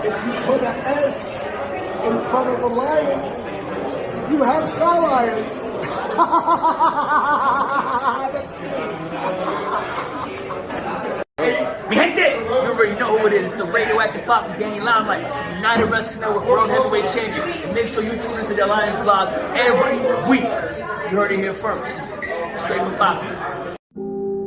If you put an S in front of Alliance, you have Alliance. That's Me gente! You already know who it is. It's the radioactive pop with Daniel Limelight, United Wrestling Network World Heavyweight Champion. And make sure you tune into the Alliance blog every week. You heard it here first. Straight from Poppy.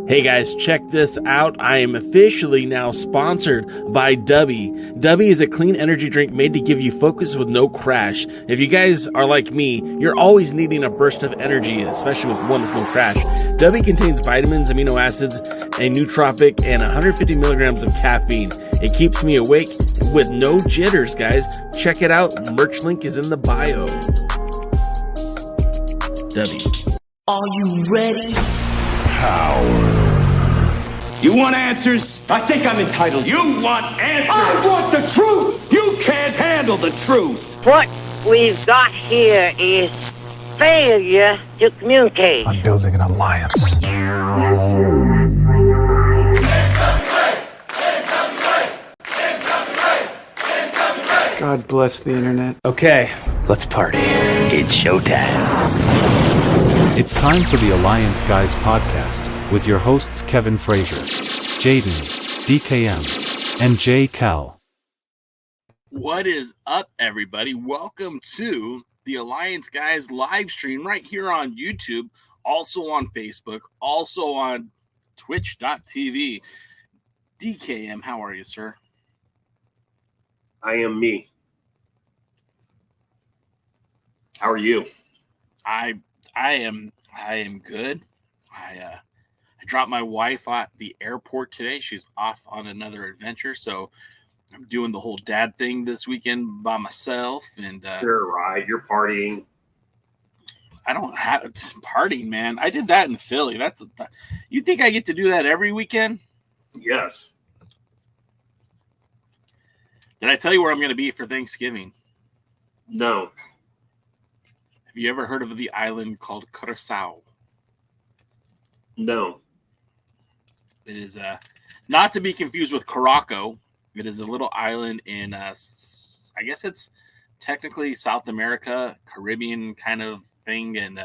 Hey guys, check this out. I am officially now sponsored by Dubby. Dubby is a clean energy drink made to give you focus with no crash. If you guys are like me, you're always needing a burst of energy, especially with one with no crash. Dubby contains vitamins, amino acids, a nootropic, and 150 milligrams of caffeine. It keeps me awake with no jitters, guys. Check it out. Merch link is in the bio. Dubby. Are you ready? Power. You want answers? I think I'm entitled. You want answers? I want the truth! You can't handle the truth! What we've got here is failure to communicate. I'm building an alliance. God bless the internet. Okay, let's party. It's showtime. It's time for the Alliance Guys podcast with your hosts Kevin Frazier, Jaden, DKM, and J. Cal. What is up, everybody? Welcome to the Alliance Guys live stream right here on YouTube, also on Facebook, also on twitch.tv. DKM, how are you, sir? I am me. How are you? I am good. I dropped my wife at the airport today. She's off on another adventure, so I'm doing the whole dad thing this weekend by myself. And you're right. You're partying. I don't have partying, man. I did that in Philly. You think I get to do that every weekend? Yes. Did I tell you where I'm going to be for Thanksgiving? No. Have you ever heard of the island called Curacao? No. It is not to be confused with Caraco. It is a little island in, I guess it's technically South America, Caribbean kind of thing. And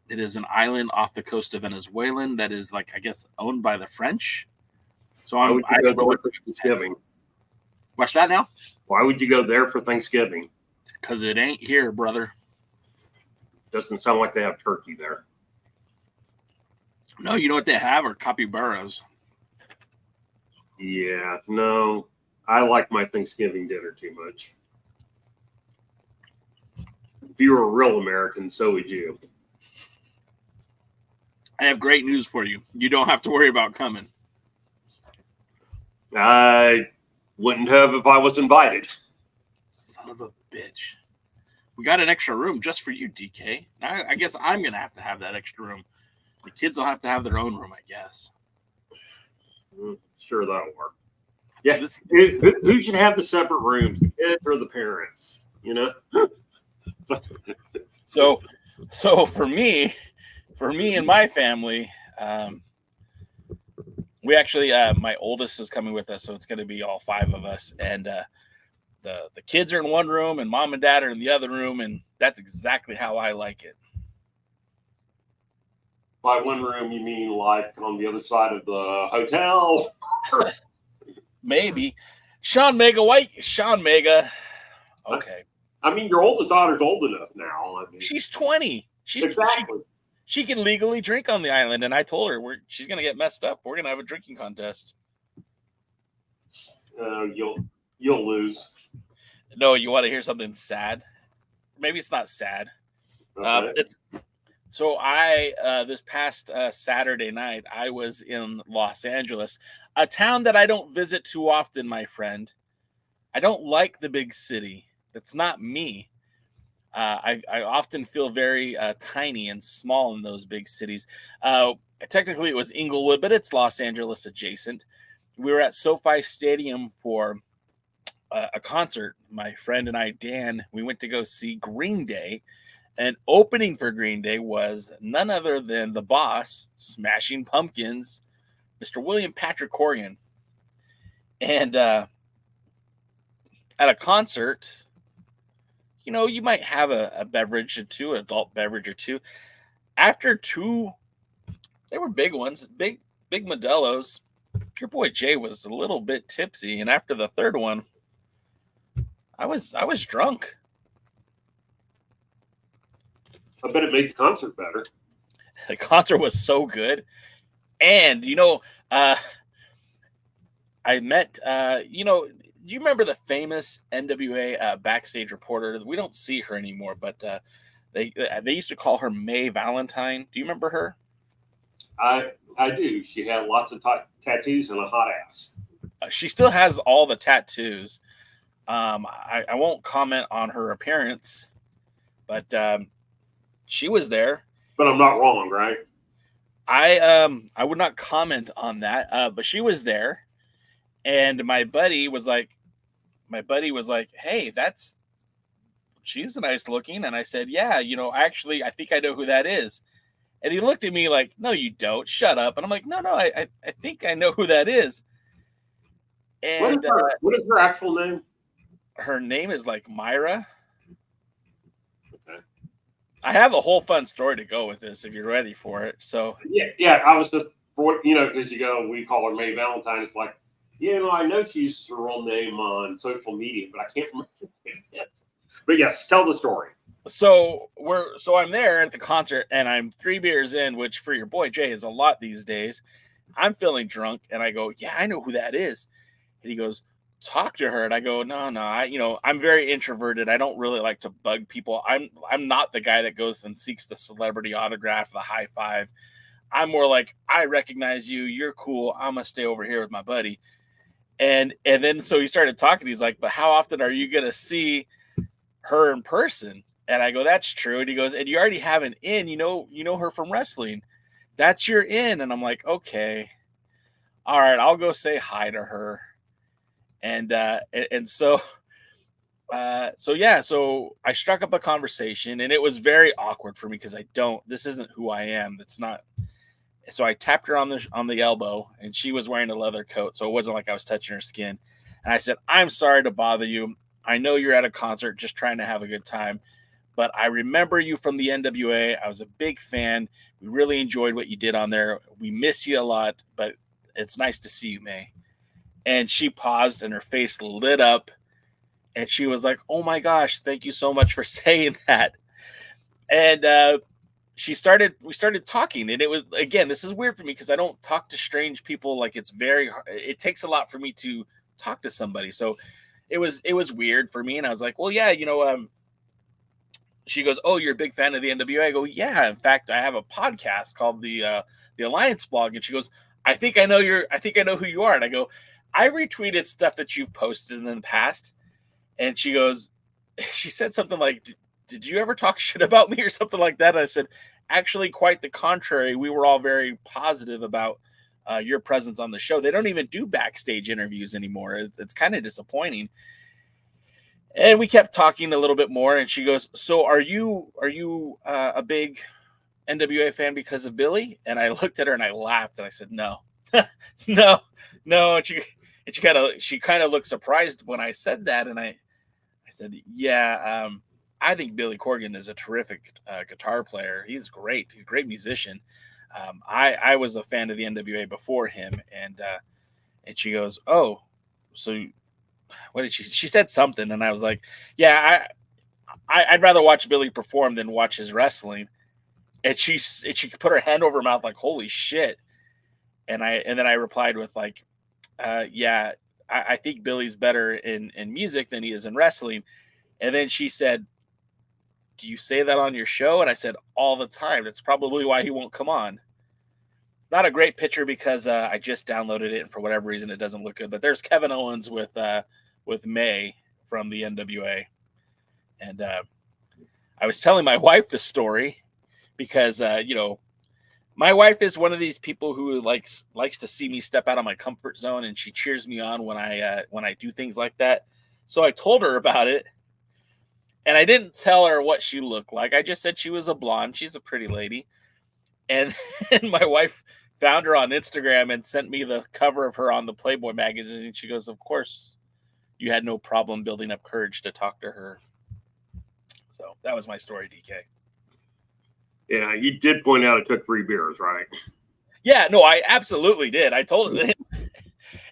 it is an island off the coast of Venezuela that is, like, I guess, owned by the French. So I don't know what Thanksgiving. Watch that now. Why would you go there for Thanksgiving? Because it ain't here, brother. Doesn't sound like they have turkey there. No, you know what they have are capybaras. Yeah, no. I like my Thanksgiving dinner too much. If you were a real American, so would you. I have great news for you. You don't have to worry about coming. I wouldn't have if I was invited. Son of a bitch. We got an extra room just for you, DK. I guess I'm going to have that extra room. The kids will have to have their own room, I guess. Sure, that'll work. Yeah, who should have the separate rooms, the kids or the parents? You know. So for me and my family, we actually my oldest is coming with us, so it's going to be all five of us, and the kids are in one room, and mom and dad are in the other room, and that's exactly how I like it. By one room, you mean like on the other side of the hotel? Maybe. Sean Mega. Okay. I mean, your oldest daughter's old enough now. I mean, she's 20. Exactly. She can legally drink on the island, and I told her she's going to get messed up. We're going to have a drinking contest. You'll lose. No, you want to hear something sad? Maybe it's not sad. Okay. So I this past Saturday night, I was in Los Angeles, a town that I don't visit too often, my friend. I don't like the big city. That's not me. I often feel very tiny and small in those big cities. Uh, Technically, it was Inglewood, but it's Los Angeles adjacent. We were at SoFi Stadium for a concert. My friend and I, Dan, we went to go see Green Day. And opening for Green Day was none other than the boss, Smashing Pumpkins, Mr. William Patrick Corgan. And at a concert, you might have a beverage or two, adult beverage or two. After two, they were big ones, big Modelo's. Your boy Jay was a little bit tipsy, and after the third one, I was drunk. I bet it made the concert better. The concert was so good, and I met do you remember the famous NWA backstage reporter? We don't see her anymore, but they used to call her May Valentine. Do you remember her? I do. She had lots of tattoos and a hot ass. She still has all the tattoos. I won't comment on her appearance, but she was there. But I'm not wrong, right? I would not comment on that. But she was there, and my buddy was like, "Hey, she's nice looking," and I said, "Yeah, actually, I think I know who that is." And he looked at me like, "No, you don't. Shut up." And I'm like, "No, I think I know who that is." And what is her actual name? Her name is like Myra. Okay. I have a whole fun story to go with this if you're ready for it. So yeah. I was just because we call her May Valentine. It's like, I know she's her real name on social media, but I can't remember it. But yes, tell the story. So I'm there at the concert, and I'm 3 beers in, which for your boy Jay is a lot these days. I'm feeling drunk, and I go, "Yeah, I know who that is." And he goes, "Talk to her." And I go, "No, I'm very introverted. I don't really like to bug people. I'm not the guy that goes and seeks the celebrity autograph, the high five. I'm more like, I recognize you. You're cool. I'm gonna stay over here with my buddy." And then so he started talking. He's like, "But how often are you gonna see her in person?" And I go, "That's true." And he goes, "And you already have an in. You know her from wrestling. That's your in." And I'm like, "Okay, all right. I'll go say hi to her." And so I struck up a conversation, and it was very awkward for me because this isn't who I am. That's not. So I tapped her on the elbow, and she was wearing a leather coat, so it wasn't like I was touching her skin. And I said, "I'm sorry to bother you. I know you're at a concert just trying to have a good time, but I remember you from the NWA. I was a big fan. We really enjoyed what you did on there. We miss you a lot, but it's nice to see you, May." And she paused, and her face lit up, and she was like, "Oh my gosh, thank you so much for saying that." And we started talking, and it was, again, this is weird for me because I don't talk to strange people. Like, it takes a lot for me to talk to somebody. So it was weird for me. And I was like, "Well, yeah, she goes, "Oh, you're a big fan of the NWA?" I go, "Yeah. In fact, I have a podcast called the Alliance Blog." And she goes, I think I know who you are." And I go, "I retweeted stuff that you've posted in the past." And she said something like, "Did you ever talk shit about me?" or something like that. And I said, "Actually, quite the contrary. We were all very positive about your presence on the show. They don't even do backstage interviews anymore. It's kind of disappointing." And we kept talking a little bit more. And she goes, "So are you a big NWA fan because of Billy?" And I looked at her and I laughed, and I said, "No, no, no." And she kind of looked surprised when I said that. And I said, "Yeah, I think Billy Corgan is a terrific guitar player. He's great. He's a great musician. I was a fan of the NWA before him." And she goes, "Oh, so what did she said something?" And I was like, "Yeah, I'd rather watch Billy perform than watch his wrestling." And she put her hand over her mouth like, "Holy shit." And then I replied with like, "Yeah, I think Billy's better in music than he is in wrestling." And then she said, do you say that on your show? And I said, all the time. That's probably why he won't come on. Not a great picture because I just downloaded it, and for whatever reason, it doesn't look good. But there's Kevin Owens with May from the NWA. And I was telling my wife the story because, my wife is one of these people who likes to see me step out of my comfort zone, and she cheers me on when I do things like that. So I told her about it, and I didn't tell her what she looked like. I just said she was a blonde. She's a pretty lady. And my wife found her on Instagram and sent me the cover of her on the Playboy magazine. And she goes, of course, you had no problem building up courage to talk to her. So that was my story, DK. Yeah, you did point out it took 3 beers, right? Yeah, no, I absolutely did. I told her.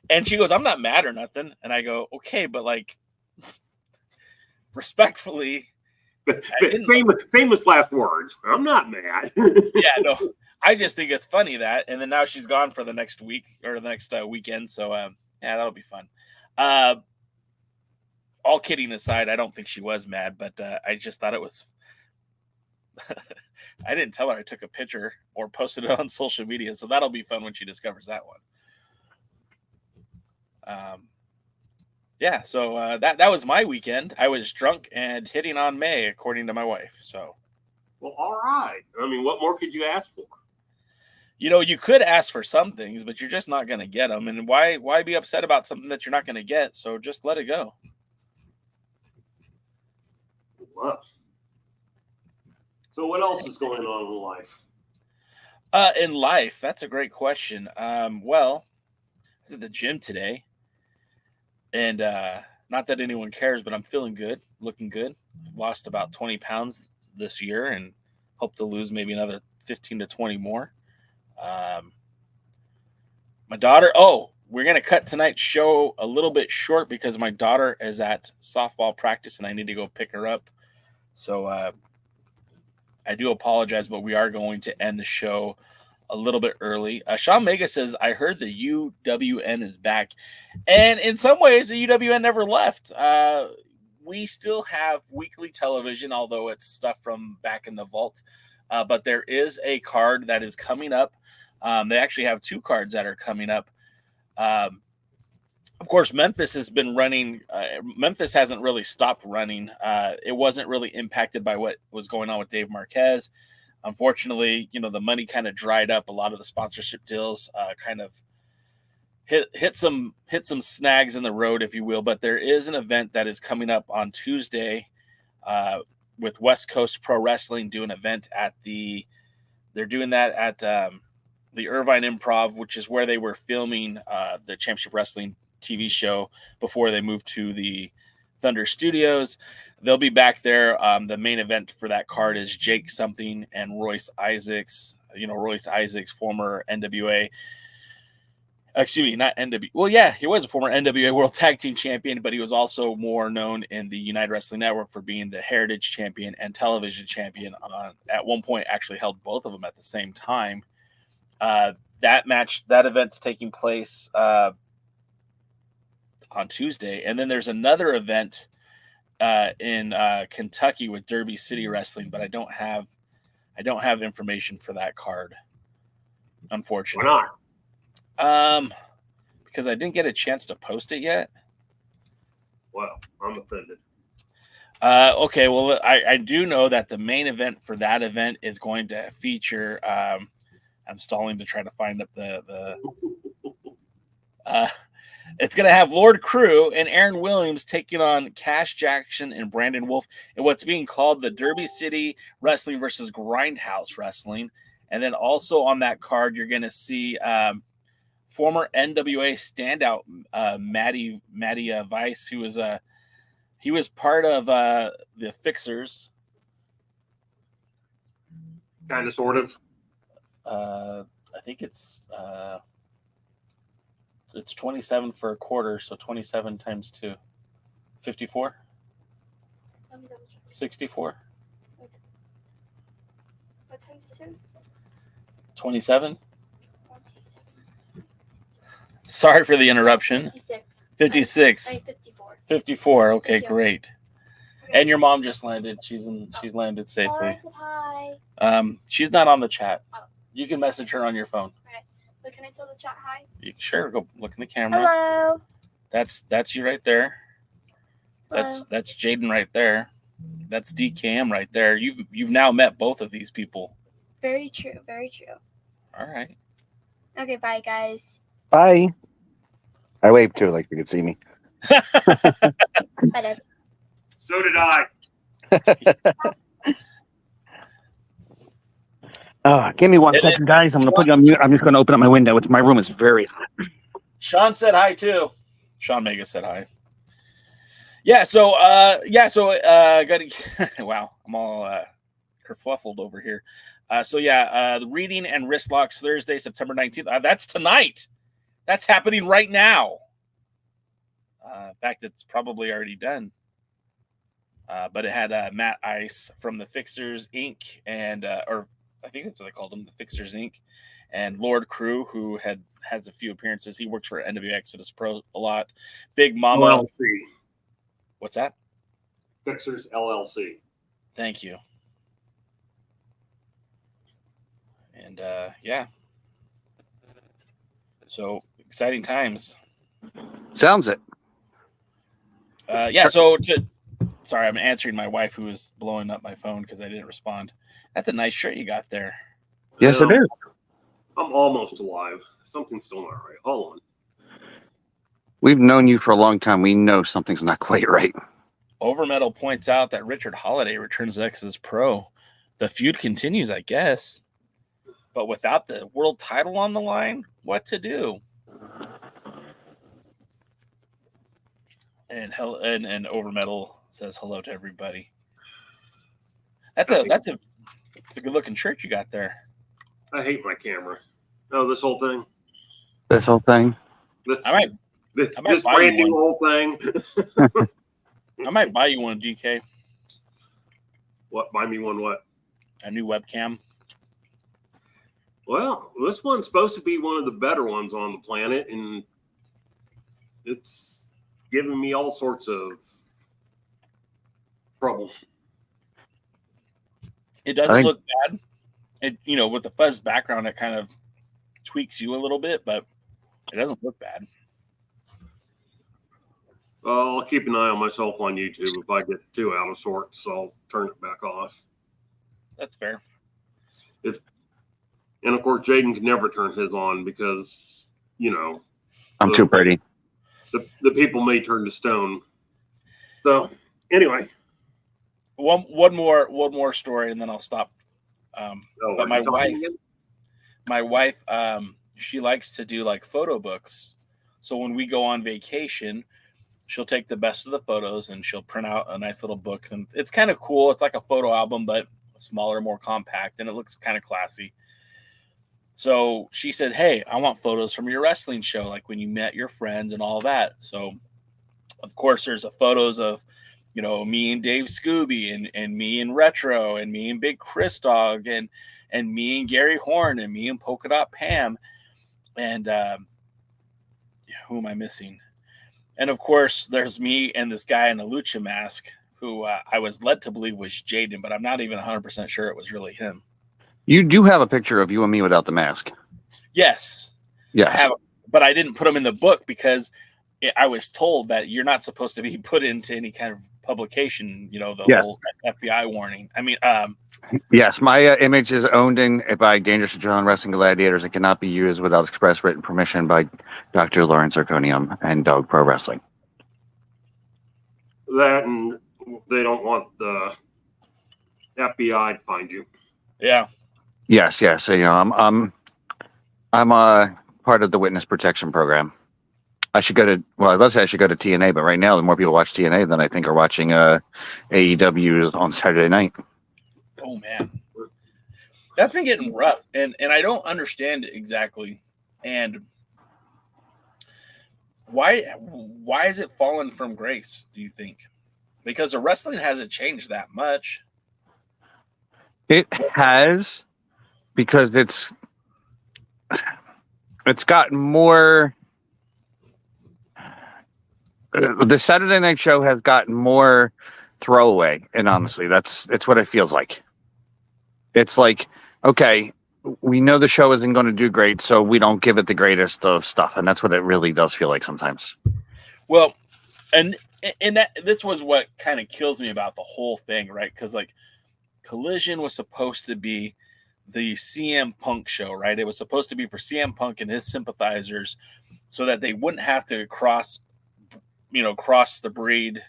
And she goes, I'm not mad or nothing. And I go, okay, but like, respectfully. Famous last words. I'm not mad. Yeah, no. I just think it's funny that, and then now she's gone for the next week or the next weekend. So, yeah, that'll be fun. All kidding aside, I don't think she was mad, but I just thought it was. I didn't tell her I took a picture or posted it on social media, so that'll be fun when she discovers that one. Yeah, so that was my weekend. I was drunk and hitting on May, according to my wife. So, well, all right. I mean, what more could you ask for? You could ask for some things, but you're just not going to get them. And why be upset about something that you're not going to get? So just let it go. Wow. So what else is going on in life? In life, that's a great question. Well, I was at the gym today, and not that anyone cares, but I'm feeling good, looking good. I've lost about 20 pounds this year and hope to lose maybe another 15 to 20 more. My daughter, we're going to cut tonight's show a little bit short because my daughter is at softball practice and I need to go pick her up. So I do apologize, but we are going to end the show a little bit early. Sean Mega says, I heard the UWN is back. And in some ways, the UWN never left. We still have weekly television, although it's stuff from back in the vault. But there is a card that is coming up. They actually have 2 cards that are coming up. Of course, Memphis has been running. Memphis hasn't really stopped running. It wasn't really impacted by what was going on with Dave Marquez. Unfortunately, the money kind of dried up. A lot of the sponsorship deals kind of hit some snags in the road, if you will. But there is an event that is coming up on Tuesday with West Coast Pro Wrestling doing an event they're doing that at the Irvine Improv, which is where they were filming the Championship Wrestling TV show before they moved to the Thunder Studios. They'll be back there. The main event for that card is Jake something and Royce Isaacs. Royce Isaacs, former NWA. Excuse me, not NWA. Well, yeah, he was a former NWA World Tag Team Champion, but he was also more known in the United Wrestling Network for being the Heritage Champion and Television Champion. At one point, actually held both of them at the same time. That event's taking place on Tuesday, and then there's another event in Kentucky with Derby City Wrestling, but I don't have information for that card, unfortunately. Why not? Because I didn't get a chance to post it yet. Well, I'm offended. Okay, well, I do know that the main event for that event is going to feature. I'm stalling to try to find up the it's going to have Lord Crew and Aaron Williams taking on Cash Jackson and Brandon Wolf in what's being called the Derby City Wrestling versus Grindhouse Wrestling. And then also on that card, you're going to see former NWA standout Matty Vice, who was he was part of the Fixers. Kind of, sort of. I think it's 27 for a quarter, so 27 times 2. 54? 64? 27? Sorry for the interruption. 56. 54. 54. Okay, great. And your mom just landed. She's landed safely. I said hi. She's not on the chat. Oh. You can message her on your phone. Right. But can I tell the chat hi? Sure, go look in the camera. Hello. That's you right there. Hello. That's Jaden right there. That's DKM right there. You've now met both of these people. Very true. Very true. All right. Okay, bye, guys. Bye. I waved too, like you could see me. Bye, Dad. So did I. Give me 1 second, guys. I'm gonna put you on mute. I'm just gonna open up my window. My room is very hot. Sean said hi too. Sean Mega said hi. Yeah. So got wow. I'm all kerfluffled over here. The reading and wrist locks Thursday, September 19th. That's tonight. That's happening right now. In fact, it's probably already done. But it had Matt Ice from the Fixers Inc. and or I think that's what they called him, the Fixers Inc. and Lord Crew, who has a few appearances. He works for NWA Exodus Pro a lot. Big Mama. LLC. What's that? Fixers LLC. Thank you. And yeah. So exciting times. Sounds it. Sorry, I'm answering my wife who was blowing up my phone because I didn't respond. That's a nice shirt you got there. Yes, it is. I'm almost alive. Something's still not right. Hold on. We've known you for a long time. We know something's not quite right. Overmetal points out that Richard Holiday returns to Exodus Pro. The feud continues, I guess. But without the world title on the line, what to do? And Overmetal says hello to everybody. That's a good looking shirt you got there. I hate my camera. Oh, this whole thing. This whole thing. I might This buy brand you new one. whole thing. I might buy you one, DK. What? Buy me one what? A new webcam. Well, this one's supposed to be one of the better ones on the planet, and it's giving me all sorts of trouble. It doesn't look bad. It, with the fuzz background, it kind of tweaks you a little bit, but it doesn't look bad. I'll keep an eye on myself on YouTube. If I get too out of sorts, I'll turn it back off. That's fair. And of course, Jaden can never turn his on because, I'm too pretty. The people may turn to stone. So anyway, one more story, and then I'll stop. But my wife, she likes to do like photo books. So when we go on vacation, she'll take the best of the photos and she'll print out a nice little book. And it's kind of cool. It's like a photo album, but smaller, more compact, and it looks kind of classy. So she said, "Hey, I want photos from your wrestling show, like when you met your friends and all that." So, of course, there's photos of, me and Dave Scooby and me and Retro and me and Big Chris Dog and me and Gary Horn and me and Polka Dot Pam. And who am I missing? And, of course, there's me and this guy in a lucha mask who I was led to believe was Jaden, but I'm not even 100% sure it was really him. You do have a picture of you and me without the mask. Yes. Yes. But I didn't put them in the book because I was told that you're not supposed to be put into any kind of publication, the whole FBI warning. I mean, yes, my image is owned by Dangerous to John Wrestling Gladiators. It cannot be used without express written permission by Dr. Lawrence Zirconium and Dog Pro Wrestling. That, and they don't want the FBI to find you. Yeah. Yes. So, I'm part of the witness protection program. I should go to TNA, but right now the more people watch TNA than I think are watching AEW on Saturday night. Oh man, that's been getting rough, and I don't understand it exactly. And why is it fallen from grace? Do you think? Because the wrestling hasn't changed that much. It has, because it's gotten more. The Saturday night show has gotten more throwaway. And honestly, it's what it feels like. It's like, okay, we know the show isn't going to do great, so we don't give it the greatest of stuff. And that's what it really does feel like sometimes. Well, and this was what kind of kills me about the whole thing, right? Because like Collision was supposed to be the CM Punk show, right? It was supposed to be for CM Punk and his sympathizers, so that they wouldn't have to cross the breed,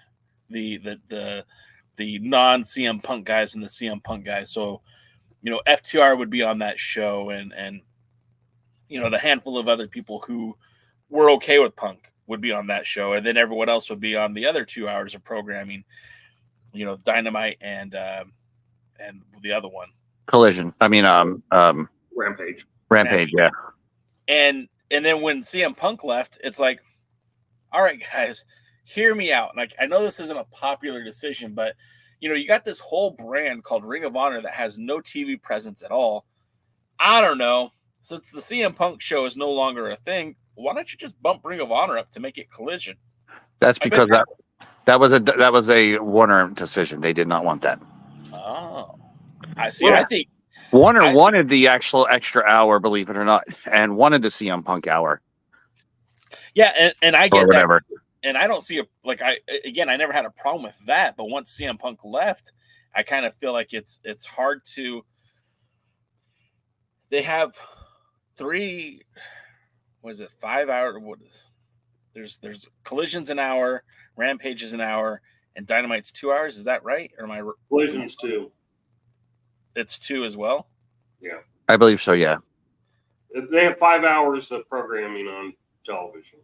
the non CM Punk guys and the CM Punk guys. So, FTR would be on that show, and the handful of other people who were okay with Punk would be on that show, and then everyone else would be on the other 2 hours of programming. Dynamite and the other one, Collision. I mean, Rampage. Yeah. And then when CM Punk left, it's like, all right, guys, hear me out. Like, I know this isn't a popular decision, but you got this whole brand called Ring of Honor that has no TV presence at all. I don't know. Since the CM Punk show is no longer a thing, why don't you just bump Ring of Honor up to make it Collision? That's because that was a Warner decision. They did not want that. Oh, I see. Yeah. I think Warner wanted the actual extra hour, believe it or not, and wanted the CM Punk hour. Yeah, and I get whatever. that. And I don't see I never had a problem with that. But once CM Punk left, I kind of feel like it's hard to. They have 5 hours? There's Collision's an hour, Rampage is an hour, and Dynamite's 2 hours. Is that right? Or am I? Collision's 2. It's 2 as well. Yeah, I believe so. Yeah. They have 5 hours of programming on television.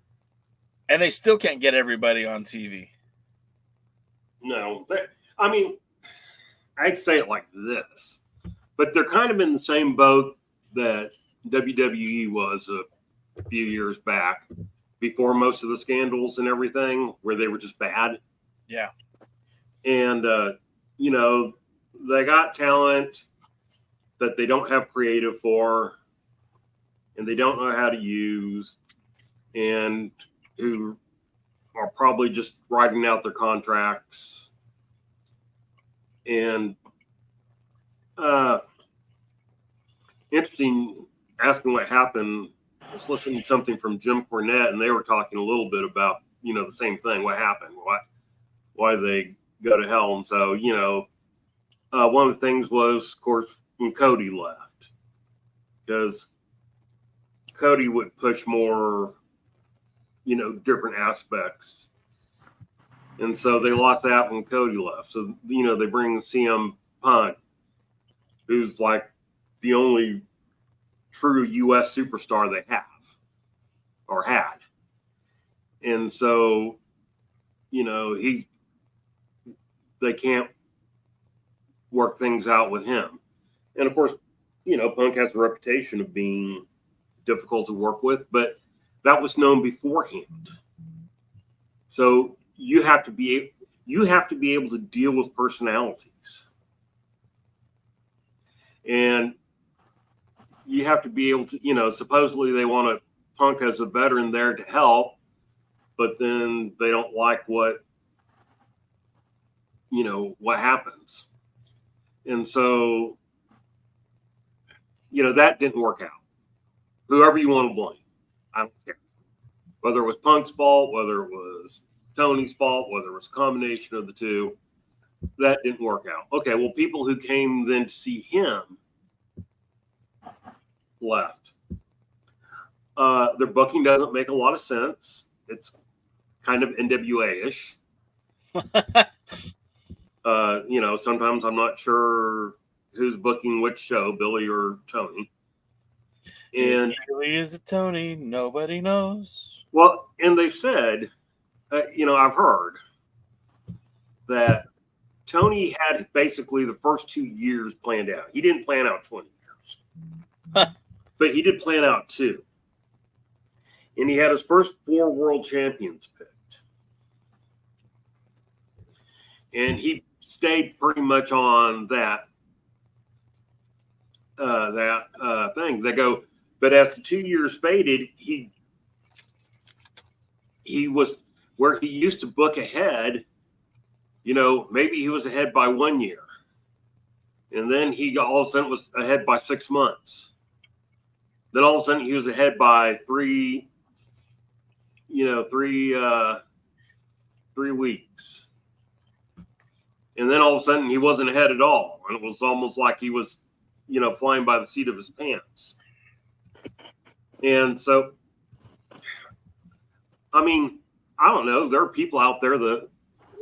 And they still can't get everybody on TV. No, I mean, I'd say it like this, but they're kind of in the same boat that WWE was a few years back, before most of the scandals and everything, where they were just bad. Yeah. And, they got talent that they don't have creative for, and they don't know how to use, and who are probably just writing out their contracts. And interesting, asking what happened. I was listening to something from Jim Cornette, and they were talking a little bit about, the same thing. What happened? Why they go to hell? And so, one of the things was, of course, when Cody left, because Cody would push more, different aspects. And so they lost that when Cody left. So, they bring CM Punk, who's like the only true U.S. superstar they have or had. And so, they can't work things out with him. And of course, Punk has a reputation of being difficult to work with, but that was known beforehand. So you have to be able to deal with personalities, and you have to be able to, supposedly they want Punk as a veteran there to help, but then they don't like what happens. And so, that didn't work out. Whoever you want to blame, I don't care. Whether it was Punk's fault, whether it was Tony's fault, whether it was a combination of the two, that didn't work out. Okay, well, people who came then to see him left. Their booking doesn't make a lot of sense. It's kind of NWA-ish. Sometimes I'm not sure who's booking which show, Billy or Tony. And is it Tony? Nobody knows. Well, and they've said, I've heard that Tony had basically the first 2 years planned out. He didn't plan out 20 years, but he did plan out 2. And he had his first 4 world champions picked. And he stayed pretty much on that thing. They go, but as the 2 years faded, he was where he used to book ahead. maybe he was ahead by 1 year. And then he all of a sudden was ahead by 6 months. Then all of a sudden he was ahead by 3 weeks. And then all of a sudden he wasn't ahead at all. And it was almost like he was, flying by the seat of his pants. And so, I mean, I don't know. There are people out there that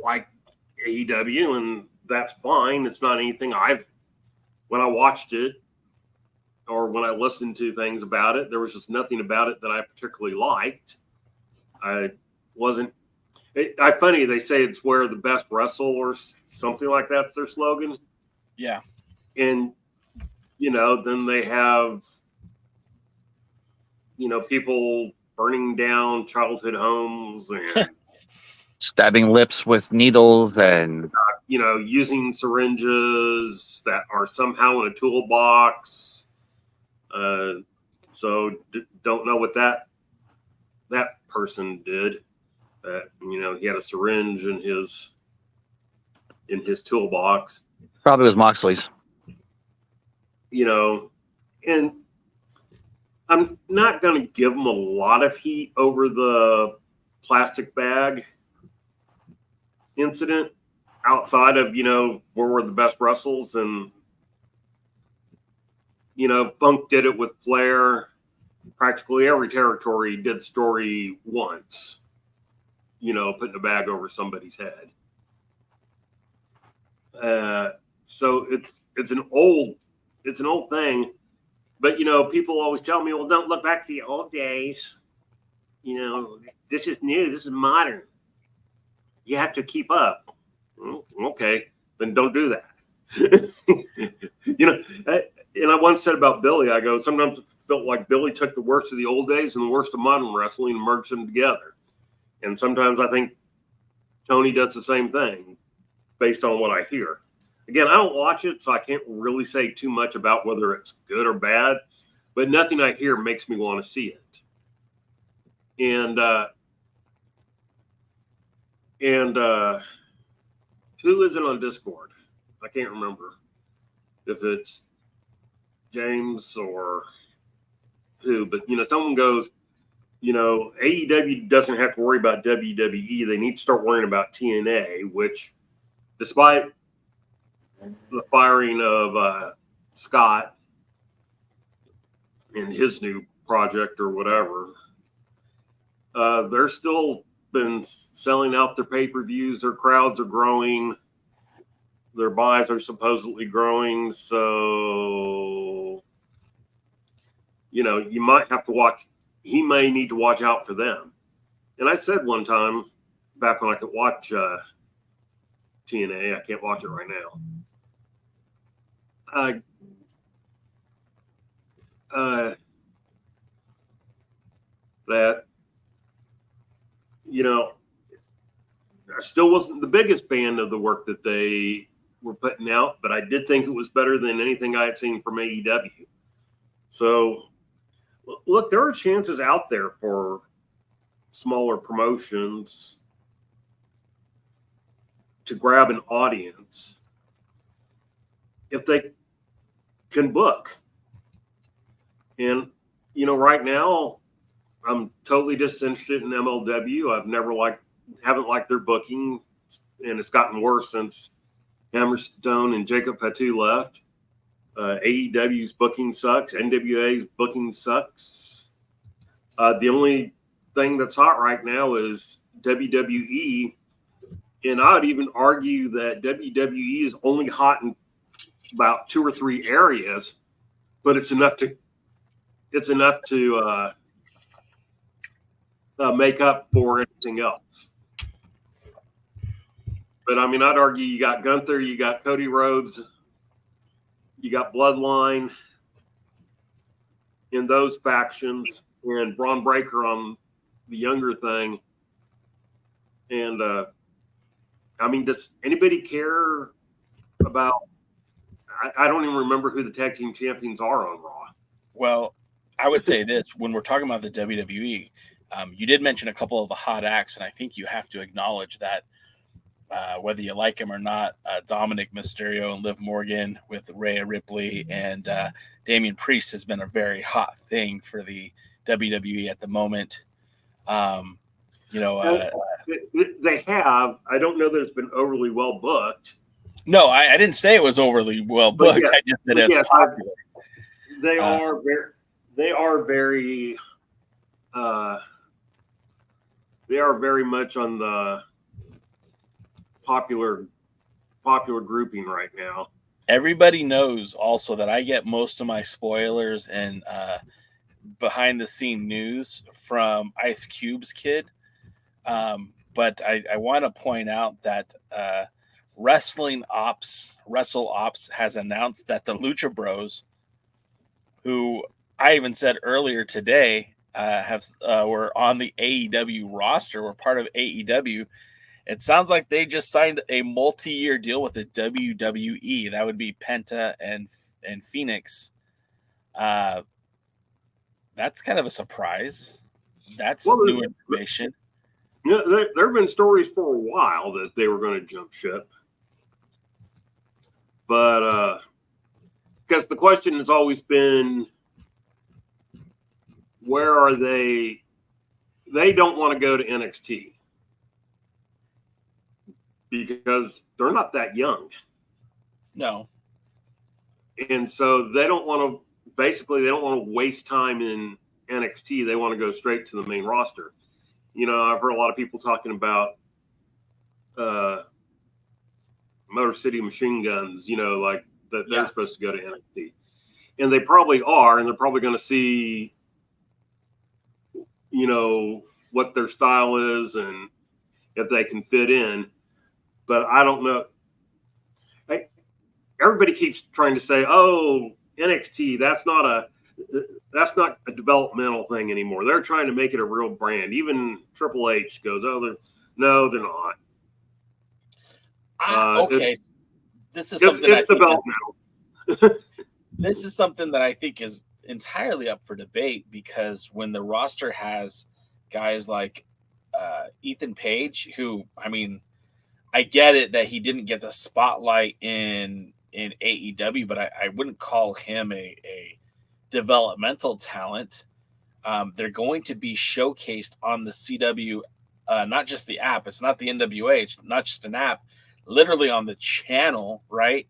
like AEW, and that's fine. It's not anything when I watched it or when I listened to things about it, there was just nothing about it that I particularly liked. Funny, they say it's where the best wrestle or something like that's their slogan. Yeah. And, then they have, people burning down childhood homes and stabbing lips with needles and using syringes that are somehow in a toolbox. So don't know what that person did. He had a syringe in his toolbox. Probably was Moxley's. And I'm not going to give him a lot of heat over the plastic bag incident outside of, where were the best wrestles, and, Punk did it with Flair. Practically every territory did story once, putting a bag over somebody's head. So it's an old thing, but people always tell me, well, don't look back to the old days. This is new. This is modern. You have to keep up. Okay, then don't do that. And I once said about Billy, I go, sometimes it felt like Billy took the worst of the old days and the worst of modern wrestling and merged them together. And sometimes I think Tony does the same thing based on what I hear. Again, I don't watch it, so I can't really say too much about whether it's good or bad, but nothing I hear makes me want to see it. And who is it on Discord? I can't remember if it's James or who, but someone goes, AEW doesn't have to worry about WWE. They need to start worrying about TNA, which, despite the firing of Scott and his new project or whatever, they're still been selling out their pay-per-views. Their crowds are growing. Their buys are supposedly growing. So, you might have to watch. He may need to watch out for them. And I said one time, back when I could watch TNA, I can't watch it right now. That, I still wasn't the biggest fan of the work that they were putting out, but I did think it was better than anything I had seen from AEW. So, look, there are chances out there for smaller promotions to grab an audience if they can book. And, right now, I'm totally disinterested in MLW. Haven't liked their booking, and it's gotten worse since Hammerstone and Jacob Fatu left. AEW's booking sucks. NWA's booking sucks. The only thing that's hot right now is WWE, and I would even argue that WWE is only hot in about 2 or 3 areas, but it's enough to make up for anything else. But I'd argue you got Gunther, you got Cody Rhodes, you got Bloodline in those factions, and Braun Breaker on the younger thing. And does anybody care about? I don't even remember who the tag team champions are on Raw. Well, I would say this: when we're talking about the WWE, you did mention a couple of the hot acts, and I think you have to acknowledge that whether you like him or not, Dominic Mysterio and Liv Morgan with Rhea Ripley and Damian Priest has been a very hot thing for the WWE at the moment. You know, They have. I don't know that it's been overly well booked. no, I didn't say it was overly well booked. yeah, I just said it's yeah, popular. They are very. They are very. They are very much on the popular grouping right now. Everybody knows also that I get most of my spoilers and behind the scene news from Ice Cube's kid. But I want to point out that Wrestle Ops has announced that the Lucha Bros, who I even said earlier today were on the AEW roster, were part of AEW. It sounds like they just signed a multi-year deal with the WWE. That would be Penta and Phoenix. That's kind of a surprise. That's new information. Yeah, there have been stories for a while that they were going to jump ship. But because the question has always been, where are they? They don't want to go to NXT because they're not that young. No. And so they don't want to, basically, they don't want to waste time in NXT. They want to go straight to the main roster. You know, I've heard a lot of people talking about Motor City Machine Guns, you know, like that they're supposed to go to NXT. And they probably are, and they're probably going to see, you know, what their style is and if they can fit in. But I don't know. Everybody keeps trying to say, "Oh, NXT, that's not a developmental thing anymore. They're trying to make it a real brand." Even Triple H goes, "Oh, no, they're not." Okay, this is something it's developmental. This is something that I think is entirely up for debate, because when the roster has guys like Ethan Page, who, I mean, I get it that he didn't get the spotlight in AEW, but I wouldn't call him a developmental talent. They're going to be showcased on the CW, not just the app. It's not the NWA. It's not just an app. Literally on the channel, right?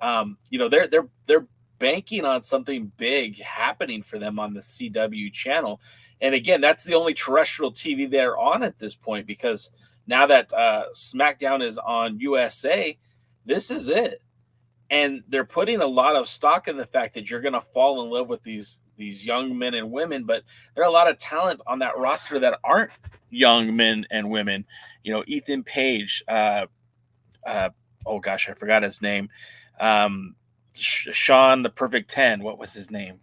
You know, they're banking on something big happening for them on the CW channel. And again, that's the only terrestrial TV they're on at this point, because now that SmackDown is on USA, this is it. And they're putting a lot of stock in the fact that you're going to fall in love with these young men and women, but there are a lot of talent on that roster that aren't young men and women. You know, Ethan Page, oh gosh, I forgot his name. Sean the Perfect 10. What was his name?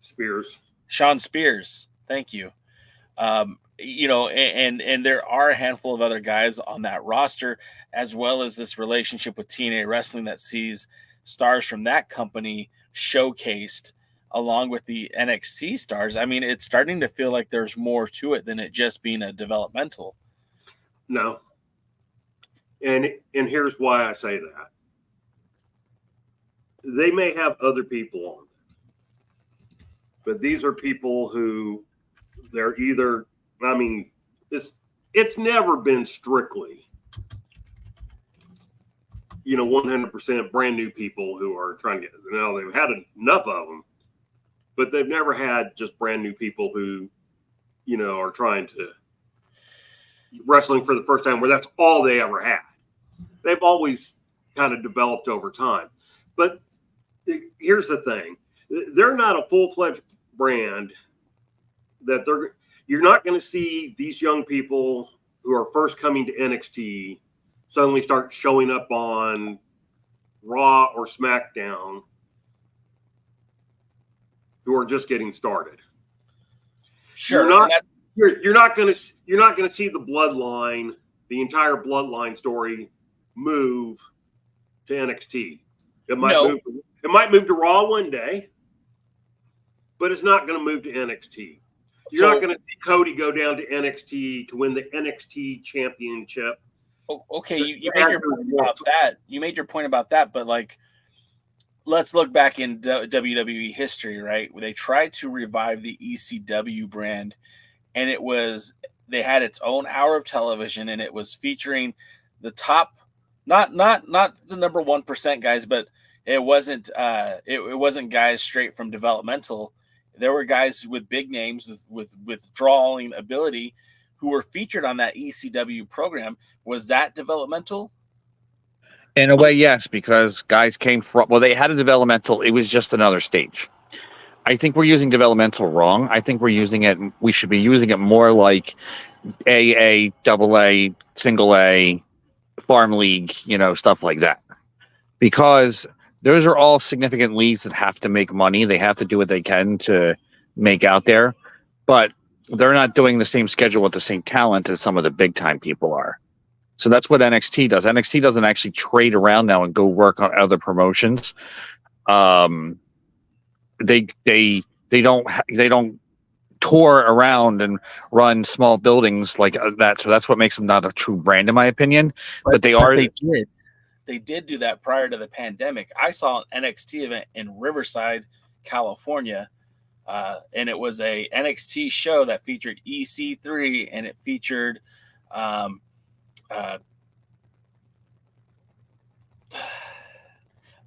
Spears. Sean Spears. Thank you. You know, and there are a handful of other guys on that roster, as well as this relationship with TNA Wrestling that sees stars from that company showcased along with the NXT stars. I mean, it's starting to feel like there's more to it than it just being a developmental. No. And here's why I say that. They may have other people on, but these are people who they're either, I mean, it's never been strictly, you know, 100% brand new people who are trying to get, now they've had enough of them, but they've never had just brand new people who, you know, are trying to wrestling for the first time, where that's all they ever had. They've always kind of developed over time. But here's the thing. They're not a full-fledged brand that you're not going to see these young people who are first coming to NXT suddenly start showing up on Raw or SmackDown who are just getting started. Sure. You're not going to see the bloodline, the entire bloodline story move to NXT. It might move to Raw one day, but it's not going to move to NXT. You're not going to see Cody go down to NXT to win the NXT championship Okay, you made your point about that. You made your point about that, but like, let's look back in WWE history, right? Where they tried to revive the ECW brand, and they had its own hour of television, and it was featuring the top, not the number 1% guys, but it wasn't guys straight from developmental. There were guys with big names with drawing ability who were featured on that ECW program. Was that developmental? In a way, yes, because guys came from, well, they had a developmental. It was just another stage. I think we're using developmental wrong. I think we should be using it more like AA, AA, single A, farm league, stuff like that. Because those are all significant leagues that have to make money. They have to do what they can to make out there. But they're not doing the same schedule with the same talent as some of the big time people are. So that's what NXT does. NXT doesn't actually trade around now and go work on other promotions. They don't tour around and run small buildings like that. So that's what makes them not a true brand, in my opinion. But they did do that prior to the pandemic. I saw an NXT event in Riverside, California, and it was a NXT show that featured EC3, and it featured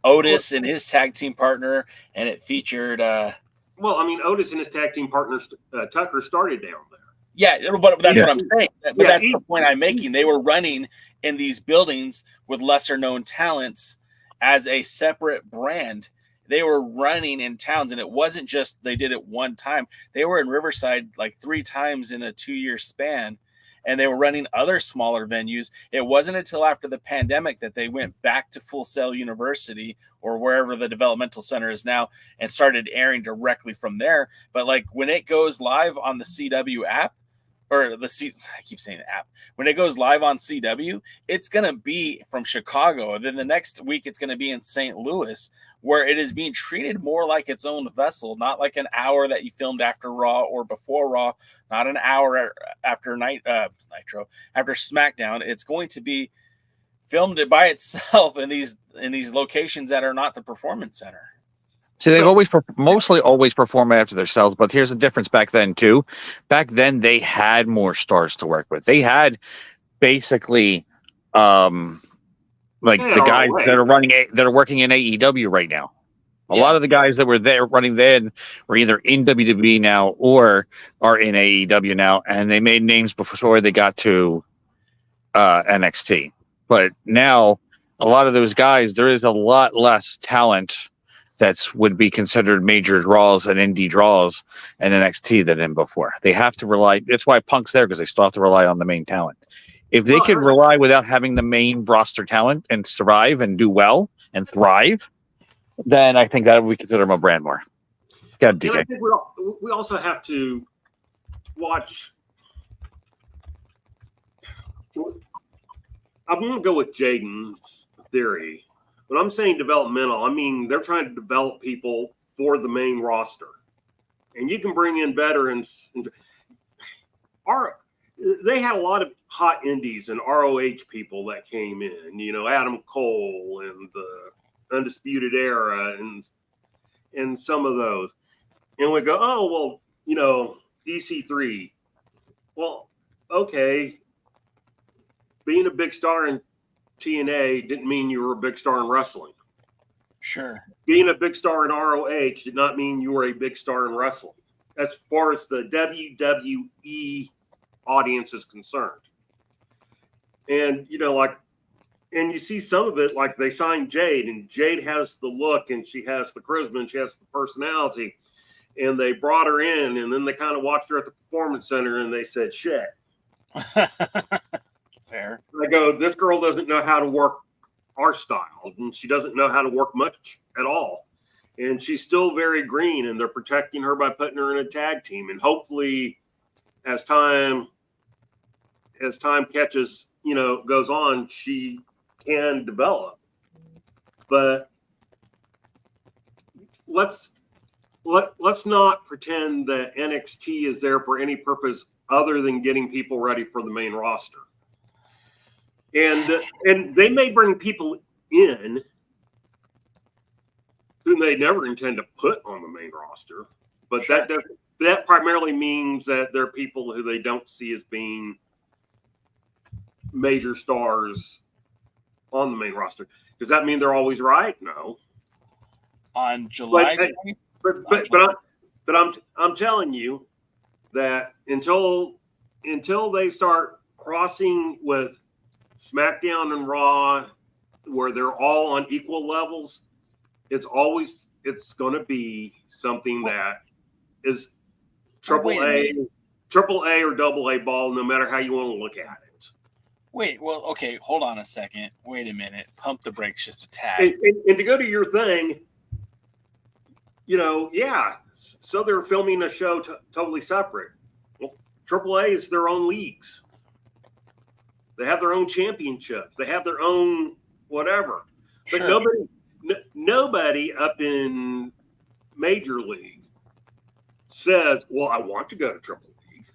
Otis and his tag team partner, and it featured Otis and his tag team partners, Tucker, started down there. Yeah, but that's what I'm saying. But that's the point I'm making. They were running in these buildings with lesser known talents as a separate brand. They were running in towns, and it wasn't just they did it one time. They were in Riverside like 3 times in a 2-year span, and they were running other smaller venues. It wasn't until after the pandemic that they went back to Full Sail University or wherever the developmental center is now and started airing directly from there. But like when it goes live on the CW app, I keep saying app. When it goes live on CW, it's going to be from Chicago. And then the next week, it's going to be in St. Louis, where it is being treated more like its own vessel, not like an hour that you filmed after Raw or before Raw, not an hour after Nitro, after SmackDown. It's going to be filmed by itself in these locations that are not the Performance Center. So they've mostly always performed after themselves, but here's the difference back then too. Back then they had more stars to work with. They had basically the guys that are working in AEW right now. A lot of the guys that were there running then were either in WWE now or are in AEW now, and they made names before they got to NXT. But now a lot of those guys, there is a lot less talent would be considered major draws and indie draws in NXT than in before. They have to rely. That's why Punk's there, because they still have to rely on the main talent. If they could rely without having the main roster talent and survive and do well and thrive, then I think that we consider them a brand more. Go ahead, DJ. I think we also have to watch. I'm going to go with Jaden's theory. When I'm saying developmental, I mean they're trying to develop people for the main roster. And you can bring in veterans. They had a lot of hot indies and ROH people that came in, Adam Cole and the Undisputed Era and some of those. And we go, oh, well, EC3. Well, okay. Being a big star in TNA didn't mean you were a big star in wrestling. Sure. Being a big star in ROH did not mean you were a big star in wrestling, as far as the WWE audience is concerned. And, and you see some of it, like they signed Jade, and Jade has the look, and she has the charisma, and she has the personality. And they brought her in, and then they kind of watched her at the Performance Center, and they said, shit. Fair. I go, this girl doesn't know how to work our styles, and she doesn't know how to work much at all. And she's still very green, and they're protecting her by putting her in a tag team. And hopefully, as time catches, goes on, she can develop. But let's not pretend that NXT is there for any purpose other than getting people ready for the main roster. And they may bring people in whom they never intend to put on the main roster, but that primarily means that they're people who they don't see as being major stars on the main roster. Does that mean they're always right? No. On July 20th? But I'm telling you that until they start crossing with SmackDown and Raw, where they're all on equal levels, it's going to be something that is triple A or double A ball, no matter how you want to look at it. Wait, well, okay, hold on a second. Wait a minute. Pump the brakes just a tad. And to go to your thing, so they're filming a show totally separate. Well, AAA is their own leagues. They have their own championships. They have their own whatever. But nobody up in Major League says, well, I want to go to Triple League.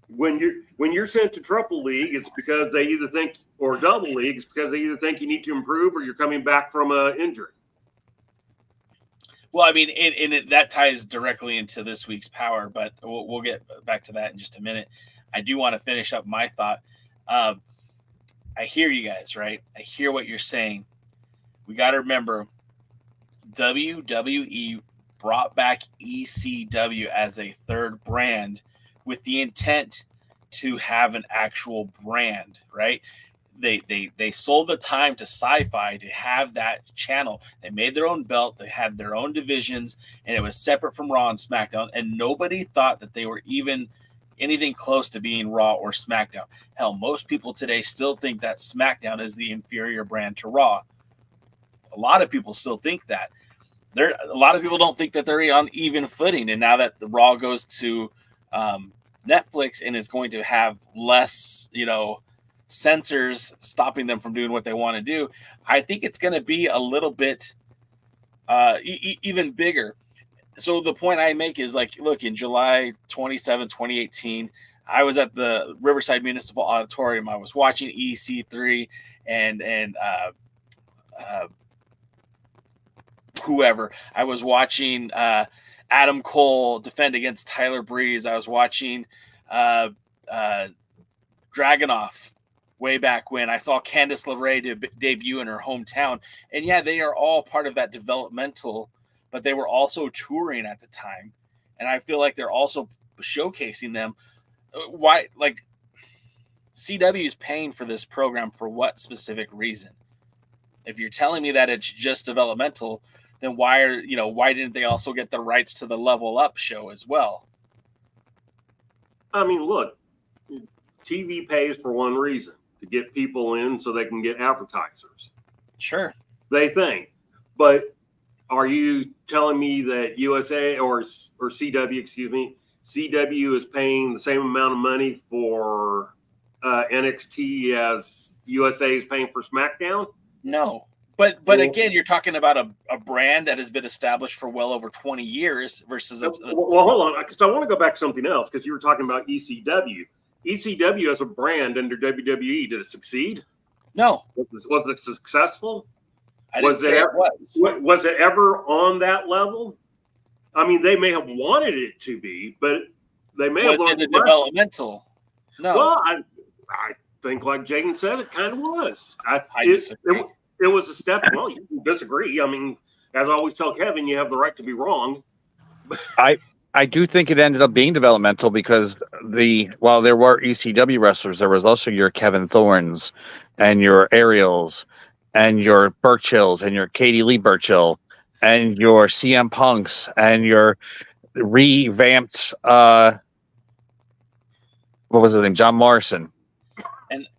When you're sent to Triple League, it's because they either think, or Double League, it's because they either think you need to improve or you're coming back from an injury. Well, I mean, and that ties directly into this week's Power, but we'll get back to that in just a minute. I do want to finish up my thought. I hear you guys, right? I hear what you're saying. We got to remember, WWE brought back ECW as a third brand with the intent to have an actual brand, right? They sold the time to Sci-Fi to have that channel. They made their own belt. They had their own divisions, and it was separate from Raw and SmackDown. And nobody thought that they were even anything close to being Raw or SmackDown. Hell, most people today still think that SmackDown is the inferior brand to Raw. A lot of people still think that. A lot of people don't think that they're on even footing. And now that the Raw goes to Netflix and is going to have less, censors stopping them from doing what they want to do, I think it's going to be a little bit even bigger. So the point I make is, like, look, in July 27, 2018, I was at the Riverside Municipal Auditorium. I was watching EC3 and whoever. I was watching Adam Cole defend against Tyler Breeze. I was watching Dragunov way back when. I saw Candice LeRae debut in her hometown. And yeah, they are all part of that developmental, but they were also touring at the time. And I feel like they're also showcasing them. Why, like, CW is paying for this program for what specific reason? If you're telling me that it's just developmental, then why didn't they also get the rights to the Level Up show as well? I mean, look, TV pays for one reason, to get people in so they can get advertisers. Sure. They think. But are you telling me that USA or CW, CW is paying the same amount of money for NXT as USA is paying for SmackDown? No. But again, you're talking about a brand that has been established for well over 20 years versus well, hold on, because I want to go back to something else, because you were talking about ECW. ECW as a brand under WWE, did it succeed? No. Was it successful? I didn't say it was. Was it ever on that level? I mean, they may have wanted it to be, but they may have learned the developmental. No. Well, I think, like Jaden said, it kind of was. I disagree. It was a step. Well, you can disagree. I mean, as I always tell Kevin, you have the right to be wrong. I do think it ended up being developmental because while there were ECW wrestlers, there was also your Kevin Thorns and your Ariels and your Burchills and your Katie Lee Burchill and your CM Punks and your revamped what was his name? John Morrison.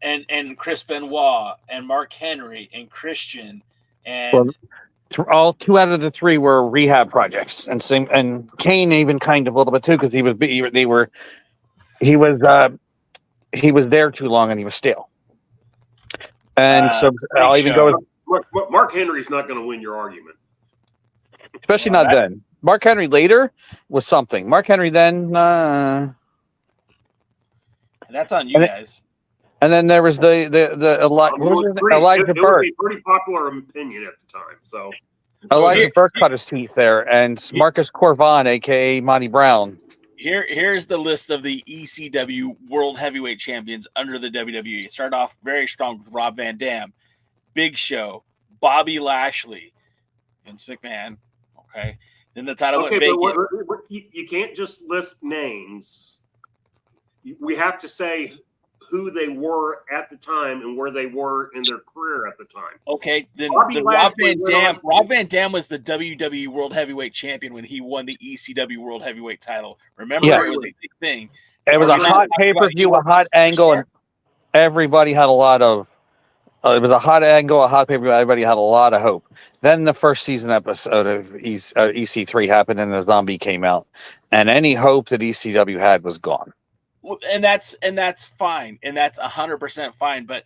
And Chris Benoit and Mark Henry and Christian and all 2 out of the 3 were rehab projects, and Kane even kind of a little bit too, because he was there too long and he was stale. And so I'll even go with Mark Henry's not going to win your argument, especially not then. Mark Henry later was something. Mark Henry then. That's on you guys. And then there was the what was his name? Elijah It Burke. was a pretty popular opinion at the time. So Elijah Burke cut his teeth there, and Marcus Corvan, aka Monty Brown. Here's the list of the ECW World Heavyweight Champions under the WWE. Start off very strong with Rob Van Dam, Big Show, Bobby Lashley, Vince McMahon. Okay, then the title went vacant. But you can't just list names. We have to say who they were at the time and where they were in their career at the time. Okay, then Rob Van Dam was the WWE World Heavyweight Champion when he won the ECW World Heavyweight title. Remember, Yes. it was a big thing. It was a hot pay-per-view, a hot angle, and everybody had a lot of. It was a hot angle, a hot pay-per-view. Everybody had a lot of hope. Then the first season episode of EC3 happened, and the zombie came out, and any hope that ECW had was gone. And that's fine, and that's 100% fine. But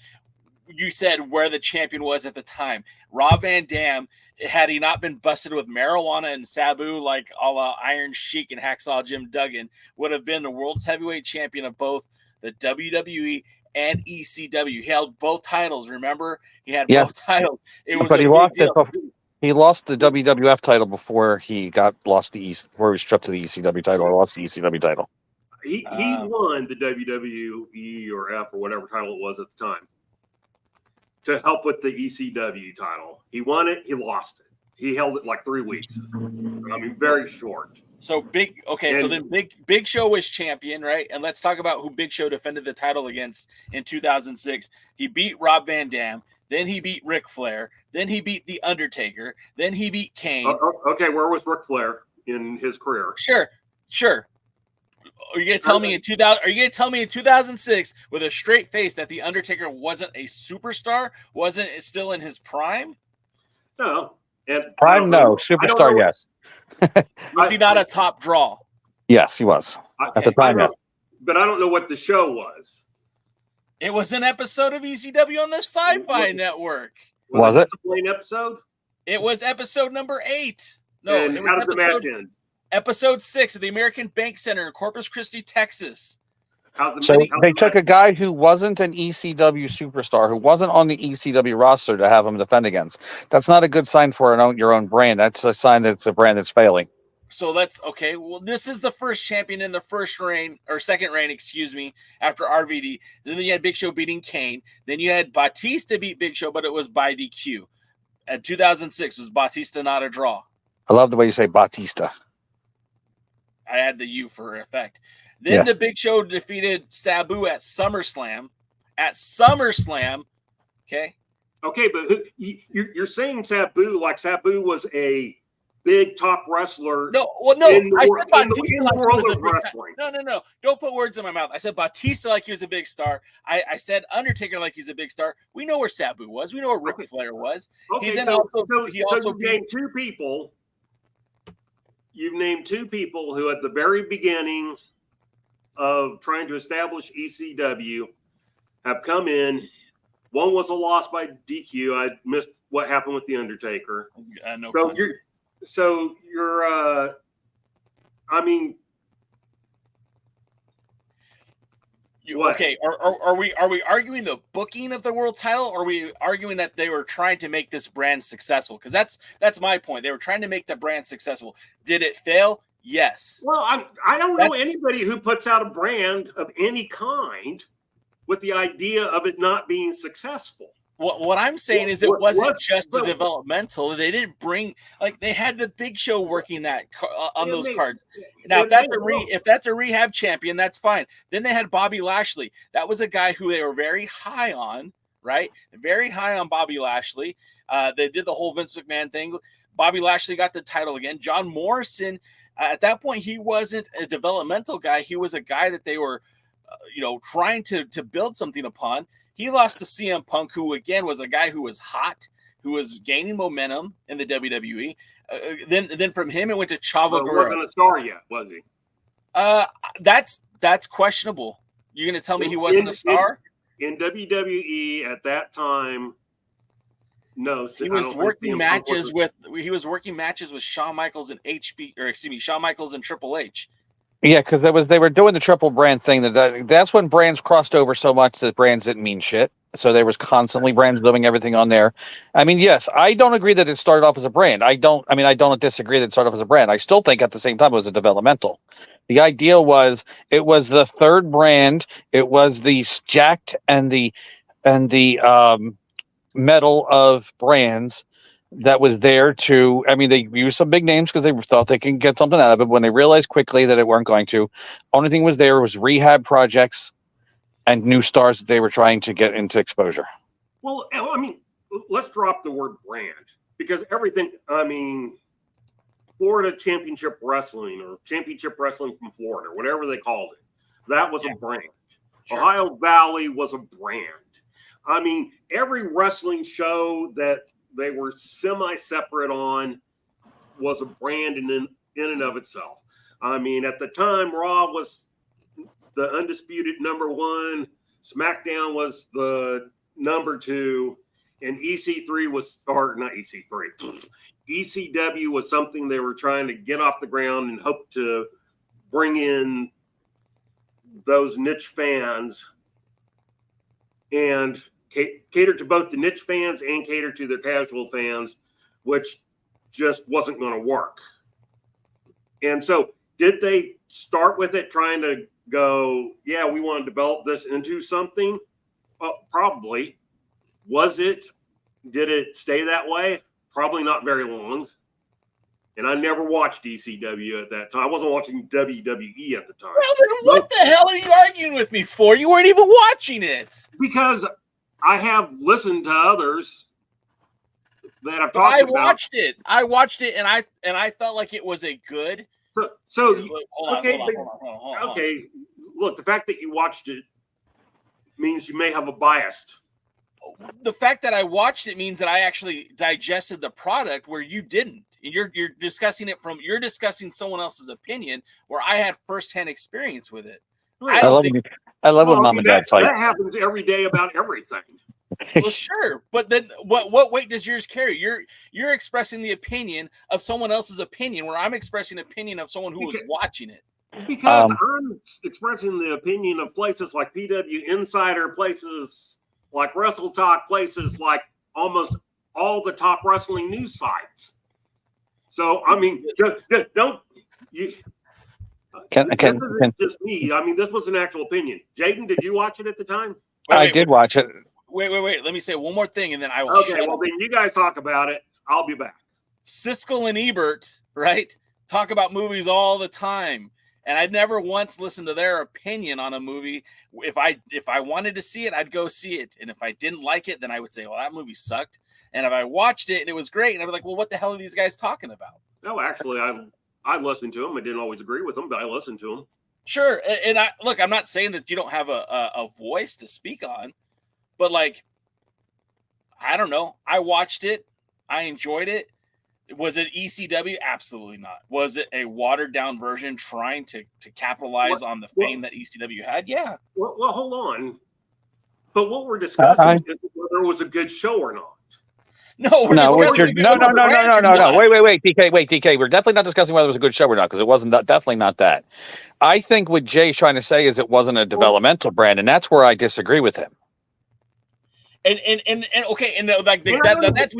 you said where the champion was at the time. Rob Van Dam, had he not been busted with marijuana and Sabu like a la Iron Sheik and Hacksaw Jim Duggan, would have been the world's heavyweight champion of both the WWE and ECW. He held both titles. Remember, he had both titles. It was, but he lost the WWF title before he lost before he was stripped to the ECW title or lost the ECW title. He won the WWE or F or whatever title it was at the time to help with the ECW title. He won it. He lost it. He held it like 3 weeks. I mean, very short. So Big Show was champion, right? And let's talk about who Big Show defended the title against in 2006. He beat Rob Van Dam. Then he beat Ric Flair. Then he beat The Undertaker. Then he beat Kane. Okay, where was Ric Flair in his career? Sure. Are you gonna tell me in 2000? Are you gonna tell me in 2006 with a straight face that The Undertaker wasn't a superstar? Wasn't still in his prime? No. And prime, no. Superstar, yes. Was he not a top draw? Yes, he was at the time. Yes. But I don't know what the show was. It was an episode of ECW on the Sci-Fi Network. Was it? A plain episode? It was episode number 8. No, and how did the match end? Episode 6 at the American Bank Center in Corpus Christi, Texas. They took a guy who wasn't an ECW superstar, who wasn't on the ECW roster, to have him defend against. That's not a good sign for your own brand. That's a sign that it's a brand that's failing. So that's okay. Well, this is the first champion in the second reign, after RVD. Then you had Big Show beating Kane. Then you had Batista beat Big Show, but it was by DQ. At 2006, was Batista not a draw? I love the way you say Batista. I had the U for effect. Then the Big Show defeated Sabu at SummerSlam. Okay. Okay, but you're saying Sabu like Sabu was a big top wrestler. No. I said Batista like he was a big star. No. Don't put words in my mouth. I said Batista like he was a big star. I said Undertaker like he's a big star. We know where Sabu was. We know where Ric Flair was. Okay, he also named two people. You've named two people who at the very beginning of trying to establish ECW have come in. One was a loss by DQ. I missed what happened with The Undertaker. Okay, are we arguing the booking of the world title, or are we arguing that they were trying to make this brand successful? Because that's my point. They were trying to make the brand successful. Did it fail? Yes. Well, I don't know anybody who puts out a brand of any kind with the idea of it not being successful. What I'm saying is it wasn't just a developmental. They didn't bring, they had the Big Show working that on those cards. Now, if that's a rehab champion, that's fine. Then they had Bobby Lashley. That was a guy who they were very high on, right? Very high on Bobby Lashley. They did the whole Vince McMahon thing. Bobby Lashley got the title again. John Morrison, at that point, he wasn't a developmental guy. He was a guy that they were, trying to build something upon. He lost to CM Punk, who again was a guy who was hot, who was gaining momentum in the WWE. Then from him it went to Chavo Guerrero. Wasn't a star yet, was he? That's questionable. You're gonna tell me he wasn't a star in WWE at that time? No, he was working matches with Shawn Michaels and Shawn Michaels and Triple H. Yeah, because they were doing the triple brand thing. That's when brands crossed over so much that brands didn't mean shit. So there was constantly brands doing everything on there. I mean, yes, I don't agree that it started off as a brand. I don't disagree that it started off as a brand. I still think at the same time it was a developmental. The idea was it was the third brand. It was the jacked and the metal of brands that was there to, I mean, they used some big names because they thought they could get something out of it. When they realized quickly that it weren't going to, only thing was there was rehab projects and new stars that they were trying to get into exposure. Well, I mean, let's drop the word brand, because everything, I mean, Florida Championship Wrestling or Championship Wrestling from Florida, whatever they called it, that was a brand. Sure. Ohio Valley was a brand. I mean, every wrestling show that they were semi-separate on was a brand in and of itself. I mean, at the time, Raw was the undisputed #1, SmackDown was the #2, and EC3 was, or not EC3, ECW was something they were trying to get off the ground and hope to bring in those niche fans and cater to both the niche fans and cater to their casual fans, which just wasn't going to work. And so did they start with it trying to go, yeah, we want to develop this into something? Well, probably. Did it stay that way? Probably not very long. And I never watched ECW at that time. I wasn't watching WWE at the time. Well, then what the hell are you arguing with me for? You weren't even watching it. Because I have listened to others that I've talked about. I watched it, and I felt like it was a good. Okay. Look, the fact that you watched it means you may have a bias. The fact that I watched it means that I actually digested the product where you didn't. You're discussing someone else's opinion where I had firsthand experience with it. I love when mom and dad fight. That happens every day about everything. Well, sure, but then what weight does yours carry? You're expressing the opinion of someone else's opinion, where I'm expressing the opinion of someone who was watching it. Because I'm expressing the opinion of places like PW Insider, places like Wrestle Talk, places like almost all the top wrestling news sites. So I mean, don't you? Just me. I mean, this was an actual opinion. Jaden, did you watch it at the time? I did watch it. Wait. Let me say one more thing, and then I will. Okay, well, then you guys talk about it. I'll be back. Siskel and Ebert, right, talk about movies all the time, and I'd never once listened to their opinion on a movie. If I wanted to see it, I'd go see it, and if I didn't like it, then I would say, well, that movie sucked. And if I watched it and it was great, and I'd be like, well, what the hell are these guys talking about? No, actually, I listened to them. I didn't always agree with them, but I listened to them. Sure. And I'm not saying that you don't have a voice to speak on, but like, I don't know. I watched it. I enjoyed it. Was it ECW? Absolutely not. Was it a watered down version trying to capitalize on the fame that ECW had? Yeah. Well, hold on. But what we're discussing is whether it was a good show or not. No, no. Wait, DK. We're definitely not discussing whether it was a good show or not, because it wasn't definitely not that. I think what Jay's trying to say is it wasn't a developmental brand, and that's where I disagree with him. And okay, and like that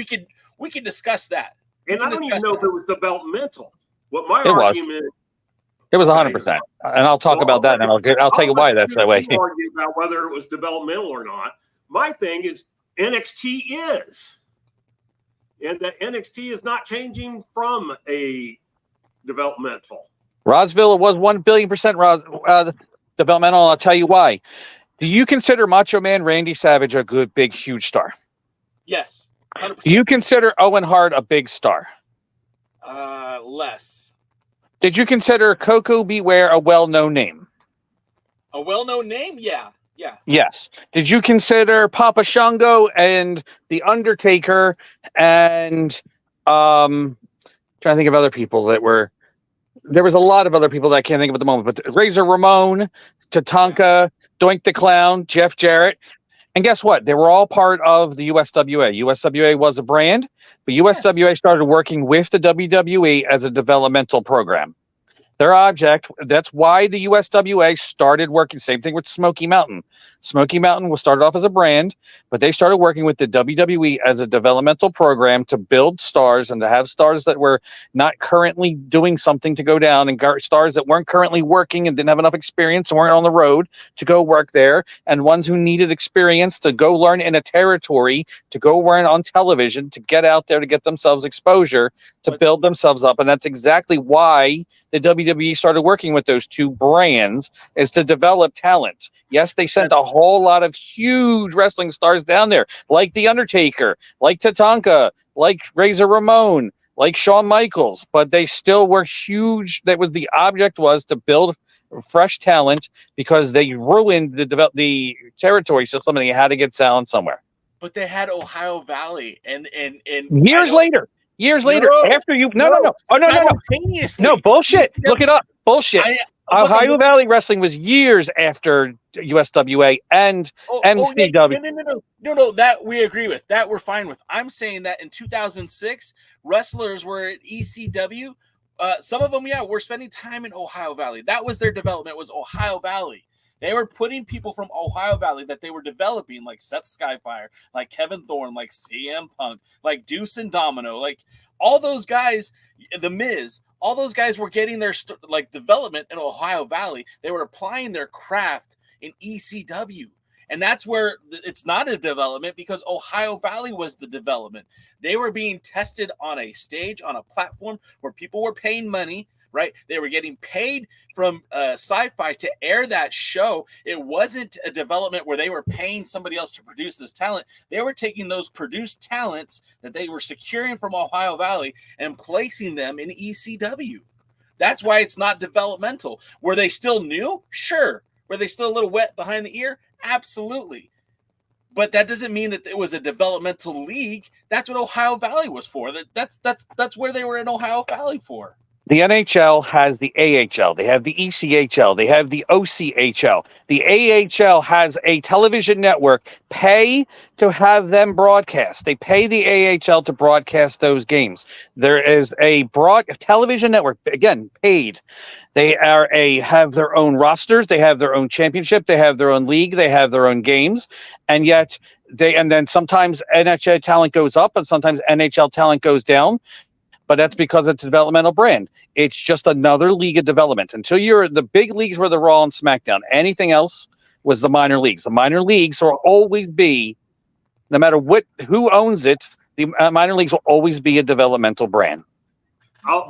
we could discuss that. And I don't even know if it was developmental. What my argument it was 100%, and I'll talk about that, and I'll tell you why that's that way. Argue about whether it was developmental or not. My thing is NXT is. And that NXT is not changing from a developmental. Rosville was 1,000,000,000% developmental. I'll tell you why. Do you consider Macho Man Randy Savage a good, big, huge star? Yes. 100%. Do you consider Owen Hart a big star? Less. Did you consider Coco Beware a well-known name? A well-known name? Yeah. Yeah. Yes. Did you consider Papa Shango and The Undertaker and trying to think of other people that were there was a lot of other people that I can't think of at the moment, but Razor Ramon, Tatanka, Doink the Clown, Jeff Jarrett. And guess what? They were all part of the USWA. USWA was a brand, but USWA started working with the WWE as a developmental program. Their object, that's why the USWA started working. Same thing with Smoky Mountain. Smoky Mountain was started off as a brand, but they started working with the WWE as a developmental program to build stars and to have stars that were not currently doing something to go down, and stars that weren't currently working and didn't have enough experience and weren't on the road to go work there, and ones who needed experience to go learn in a territory, to go learn on television, to get out there to get themselves exposure, to build themselves up. And that's exactly why the WWE started working with those two brands, is to develop talent. Yes, they sent a whole lot of huge wrestling stars down there, like The Undertaker, like Tatanka, like Razor Ramon, like Shawn Michaels, but they still were huge. That was the object, was to build fresh talent, because they ruined the territory system and they had to get talent somewhere. But they had Ohio Valley and years later, after you no bullshit. Look it up. Bullshit. Ohio Valley Wrestling was years after USWA and MCW. No, that we agree with. That we're fine with. I'm saying that in 2006, wrestlers were at ECW. Some of them, were spending time in Ohio Valley. That was their development, was Ohio Valley. They were putting people from Ohio Valley that they were developing, like Seth Skyfire, like Kevin Thorne, like CM Punk, like Deuce and Domino, like all those guys, The Miz. All those guys were getting their development in Ohio Valley. They were applying their craft in ECW. And that's where it's not a development, because Ohio Valley was the development. They were being tested on a stage, on a platform where people were paying money, right? They were getting paid from Sci-Fi to air that show. It wasn't a development where they were paying somebody else to produce this talent. They were taking those produced talents that they were securing from Ohio Valley and placing them in ECW. That's why it's not developmental. Were they still new? Sure. Were they still a little wet behind the ear? Absolutely. But that doesn't mean that it was a developmental league. That's what Ohio Valley was for. That's where they were in Ohio Valley for. The NHL has the AHL. They have the ECHL. They have the OCHL. The AHL has a television network. Pay to have them broadcast. They pay the AHL to broadcast those games. There is a television network, again, paid. They have their own rosters. They have their own championship. They have their own league. They have their own games. And yet then sometimes NHL talent goes up and sometimes NHL talent goes down. But that's because it's a developmental brand. It's just another league of development. Until the big leagues were the Raw and SmackDown. Anything else was the minor leagues. The minor leagues will always be, no matter who owns it, the minor leagues will always be a developmental brand. I'll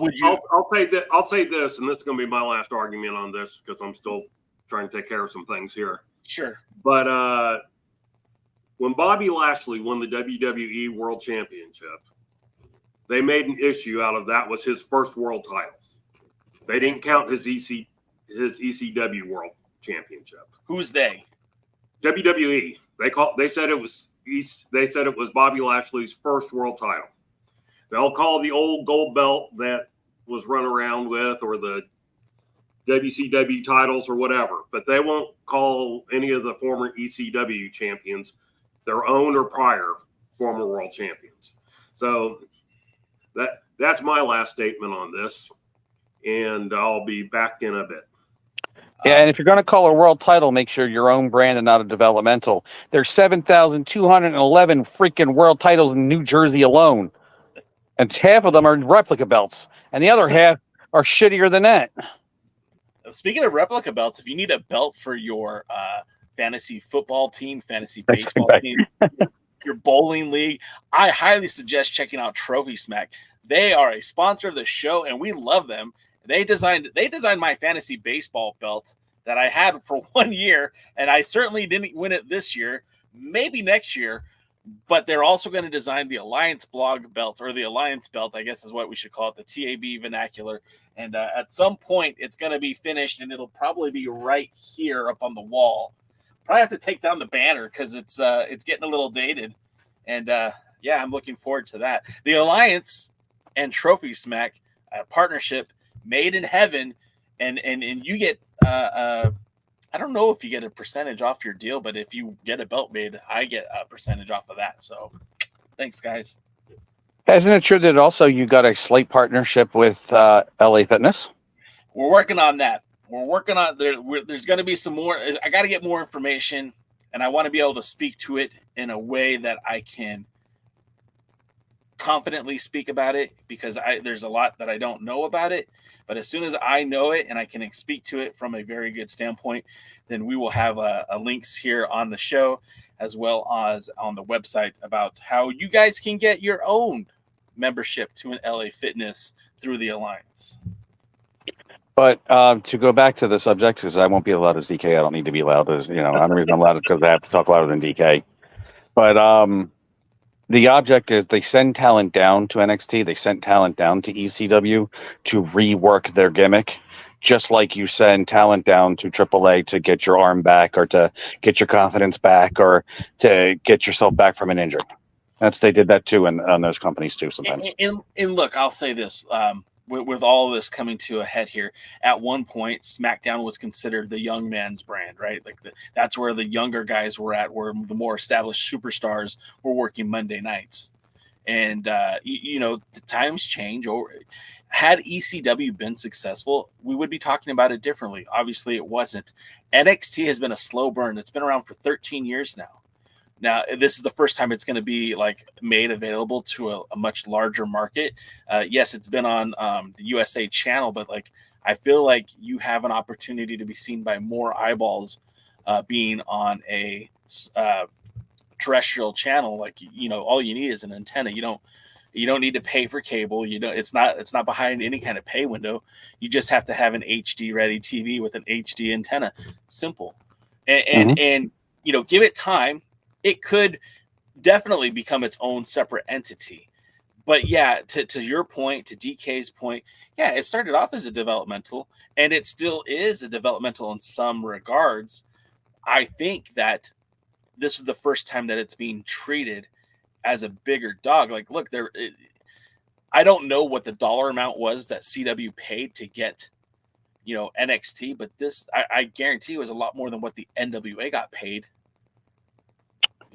say that. I'll say this, and this is going to be my last argument on this, because I'm still trying to take care of some things here. Sure. But when Bobby Lashley won the WWE World Championship, they made an issue out of that was his first world title. They didn't count his ECW World Championship. Who's they? WWE. They said it was Bobby Lashley's first world title. They'll call the old gold belt that was run around with, or the WCW titles or whatever, but they won't call any of the former ECW champions their own or prior former world champions. So that's my last statement on this, and I'll be back in a bit. Yeah, and if you're going to call a world title, make sure your own brand and not a developmental. There's 7,211 freaking world titles in New Jersey alone, and half of them are replica belts, and the other half are shittier than that. Speaking of replica belts, if you need a belt for your fantasy football team, fantasy baseball team, your bowling league, I highly suggest checking out Trophy Smack. They are a sponsor of the show, and we love them. They designed my fantasy baseball belt that I had for 1 year, and I certainly didn't win it this year, maybe next year. But they're also going to design the Alliance blog belt, or the Alliance belt, I guess is what we should call it, the TAB vernacular. And at some point, it's going to be finished, and it'll probably be right here up on the wall. Probably have to take down the banner because it's getting a little dated. And yeah, I'm looking forward to that. The Alliance and Trophy Smack partnership made in heaven, and you get I don't know if you get a percentage off your deal, but if you get a belt made, I get a percentage off of that. So thanks, guys. Isn't it true that also you got a slight partnership with LA Fitness? we're working on that. We're working on there's going to be some more. I got to get more information, and I want to be able to speak to it in a way that I can confidently speak about it, because there's a lot that I don't know about it. But as soon as I know it and I can speak to it from a very good standpoint, then we will have links here on the show as well as on the website about how you guys can get your own membership to an LA Fitness through the Alliance. But to go back to the subject, because I won't be allowed as DK. I don't need to be allowed as, the only reason I'm allowed is because I have to talk louder than DK. But the object is they send talent down to NXT. They sent talent down to ECW to rework their gimmick, just like you send talent down to AAA to get your arm back or to get your confidence back or to get yourself back from an injury. They did that too on those companies too sometimes. And look, I'll say this. With all of this coming to a head here, at one point, SmackDown was considered the young man's brand, right? Like that's where the younger guys were at, where the more established superstars were working Monday nights. And, the times change. Had ECW been successful, we would be talking about it differently. Obviously, it wasn't. NXT has been a slow burn. It's been around for 13 years now. Now, this is the first time it's going to be made available to a much larger market. Yes, it's been on the USA channel, but I feel like you have an opportunity to be seen by more eyeballs being on a terrestrial channel. All you need is an antenna. You don't need to pay for cable. It's not behind any kind of pay window. You just have to have an HD ready TV with an HD antenna. Simple. And give it time. It could definitely become its own separate entity. But yeah, to your point, to DK's point, yeah, it started off as a developmental, and it still is a developmental in some regards. I think that this is the first time that it's being treated as a bigger dog. Look, I don't know what the dollar amount was that CW paid to get, NXT, but this, I guarantee, was a lot more than what the NWA got paid.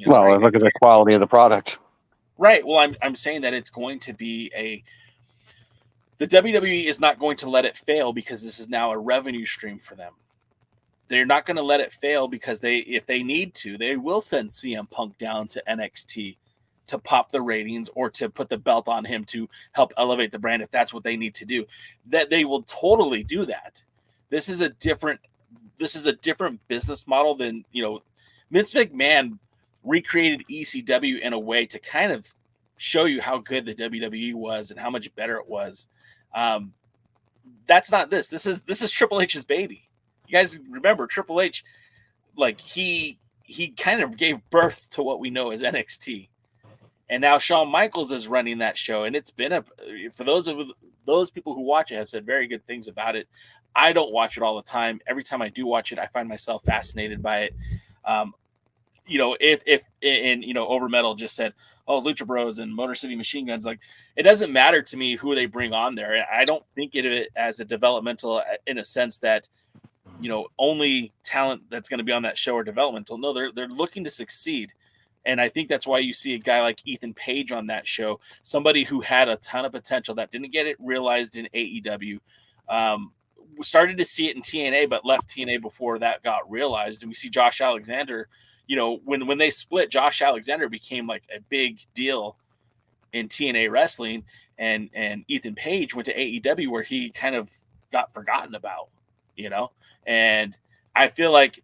Right? Look at the quality of the product. Right. Well, I'm saying that it's going to be the WWE is not going to let it fail, because this is now a revenue stream for them. They're not going to let it fail because if they need to, they will send CM Punk down to NXT to pop the ratings or to put the belt on him to help elevate the brand if that's what they need to do. That they will totally do that. This is a different business model than, Vince McMahon recreated ECW in a way to kind of show you how good the WWE was and how much better it was. That's not this. This is Triple H's baby. You guys remember Triple H, he kind of gave birth to what we know as NXT. And now Shawn Michaels is running that show, and it's been for those people who watch it have said very good things about it. I don't watch it all the time. Every time I do watch it, I find myself fascinated by it. If Over Metal just said, oh, Lucha Bros and Motor City Machine Guns, it doesn't matter to me who they bring on there. I don't think of it as a developmental in a sense that, only talent that's going to be on that show are developmental. No, they're looking to succeed. And I think that's why you see a guy like Ethan Page on that show, somebody who had a ton of potential that didn't get it realized in AEW. Started to see it in TNA, but left TNA before that got realized. And we see Josh Alexander, when they split, Josh Alexander became a big deal in TNA wrestling, and Ethan Page went to AEW where he kind of got forgotten about, and I feel like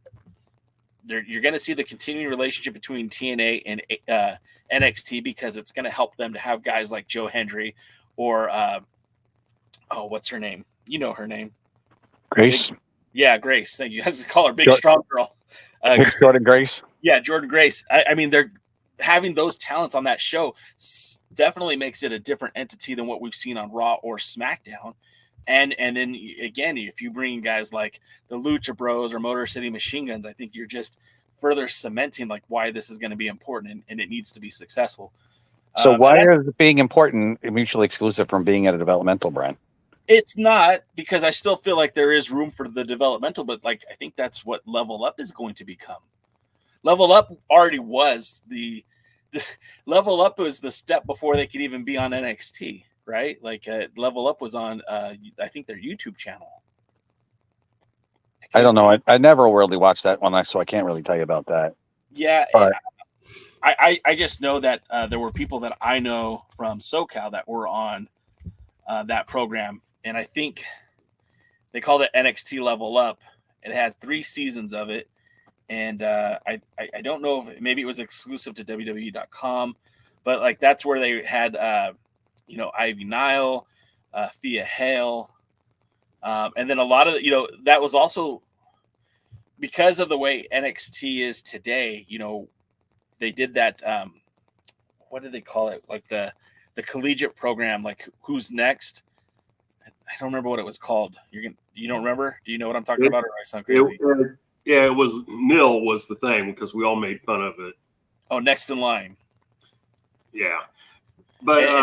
you're going to see the continuing relationship between TNA and NXT, because it's going to help them to have guys like Joe Hendry or what's her name? You know her name. Grace. Grace. Thank you. I have to call her Big Strong Girl. Jordan Grace. Yeah, Jordan Grace. I mean, they're having those talents on that show definitely makes it a different entity than what we've seen on Raw or SmackDown. And then again, if you bring guys like the Lucha Bros or Motor City Machine Guns, I think you're just further cementing why this is going to be important and it needs to be successful. So why is it being important mutually exclusive from being at a developmental brand? It's not, because I still feel like there is room for the developmental, but I think that's what Level Up is going to become. Level Up already was the Level Up was the step before they could even be on NXT, right? Level Up was on, I think, their YouTube channel. I don't know. I never really watched that one, so I can't really tell you about that. Yeah, But I just know that there were people that I know from SoCal that were on that program, and I think they called it NXT Level Up. It had 3 seasons of it, and I don't know if maybe it was exclusive to WWE.com, but like that's where they had Ivy Nile, Thea Hale, and then a lot of that was also because of the way NXT is today. They did that. What did they call it? Like the collegiate program, like Who's Next? I don't remember what it was called. You don't remember? Do you know what I'm talking about? Or I sound crazy? It was nil was the thing because we all made fun of it. Oh, Next in Line. Yeah, but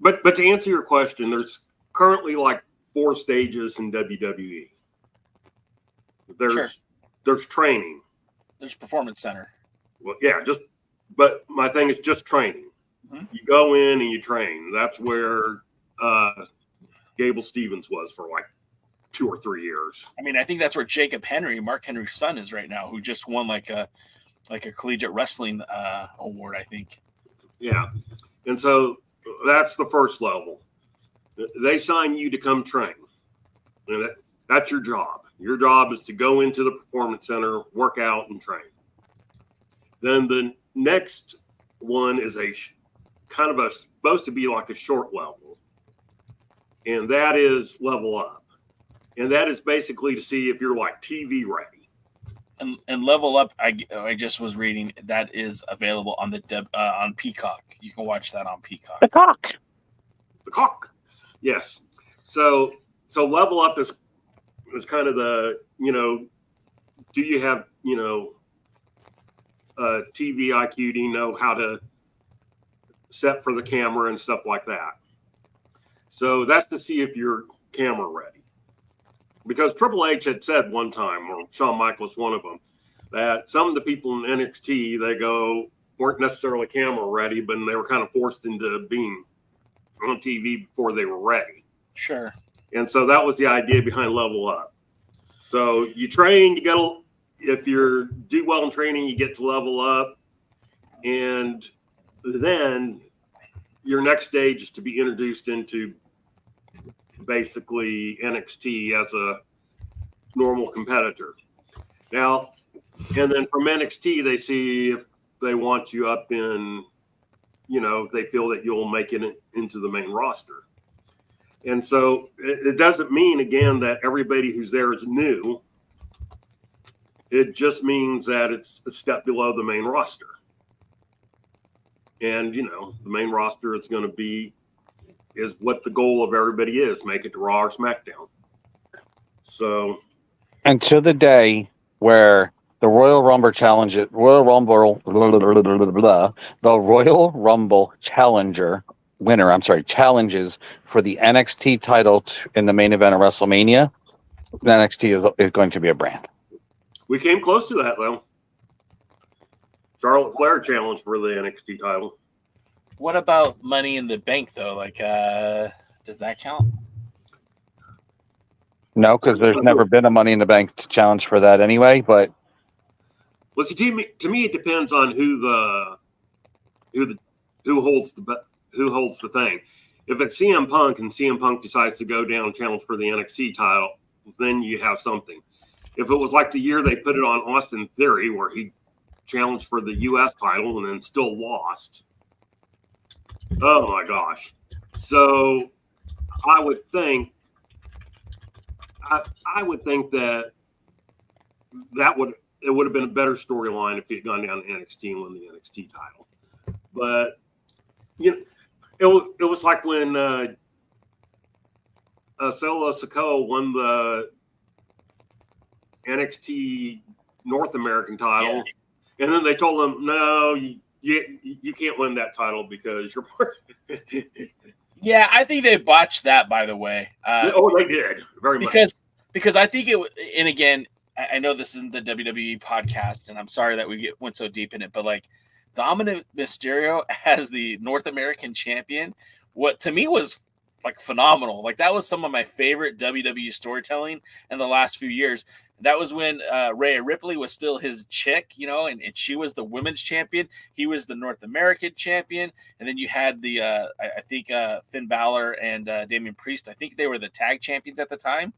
to answer your question, there's currently like 4 stages in WWE. There's training. There's Performance Center. Well, yeah, but my thing is just training. Mm-hmm. You go in and you train. That's where Gable Stevens was for like 2 or 3 years. I mean, I think that's where Jacob Henry, Mark Henry's son, is right now, who just won like a collegiate wrestling award, I think. Yeah, and so that's the first level. They sign you to come train, and that's your job. Your job is to go into the Performance Center, work out, and train. Then the next one is supposed to be like a short level, and that is Level Up, and that is basically to see if you're like TV ready. And Level Up, I just was reading that is available on on Peacock. You can watch that on Peacock. The cock. Yes. So Level Up is kind of the do you have TV IQ? Do you know how to set for the camera and stuff like that? So that's to see if you're camera ready. Because Triple H had said one time, or Shawn Michaels, one of them, that some of the people in NXT, weren't necessarily camera ready, but they were kind of forced into being on TV before they were ready. Sure. And so that was the idea behind Level Up. So you train, if you do well in training, you get to Level Up. And then your next stage is to be introduced into basically NXT as a normal competitor. Now, and then from NXT, they see if they want you up in, if they feel that you'll make it into the main roster. And so it doesn't mean, again, that everybody who's there is new. It just means that it's a step below the main roster. And, the main roster is what the goal of everybody is, make it to Raw or SmackDown. So. And to the day where the Royal Rumble Challenger Challenger winner, challenges for the NXT title in the main event of WrestleMania, NXT is going to be a brand. We came close to that, though. Charlotte Flair challenged for the NXT title. What about Money in the Bank, though? Like, does that count? No, because there's never been a Money in the Bank challenge for that anyway. But well, see, to me, it depends on who holds the thing. If it's CM Punk and CM Punk decides to go down and challenge for the NXT title, then you have something. If it was like the year they put it on Austin Theory, where he challenged for the U.S. title and then still lost. Oh my gosh! So I would think that it would have been a better storyline if he had gone down to NXT and won the NXT title. But it was like when Solo Sikoa won the NXT North American title, and then they told him, "No, you can't win that title because you're." Yeah, I think they botched that. By the way, they did very much because I think it. And again, I know this isn't the WWE podcast, and I'm sorry that we went so deep in it, but like Dominic Mysterio as the North American champion, what to me was like phenomenal. Like that was some of my favorite WWE storytelling in the last few years. That was when Rhea Ripley was still his chick, you know, and she was the women's champion. He was the North American champion. And then you had the, I think Finn Balor and Damian Priest. I think they were the tag champions at the time.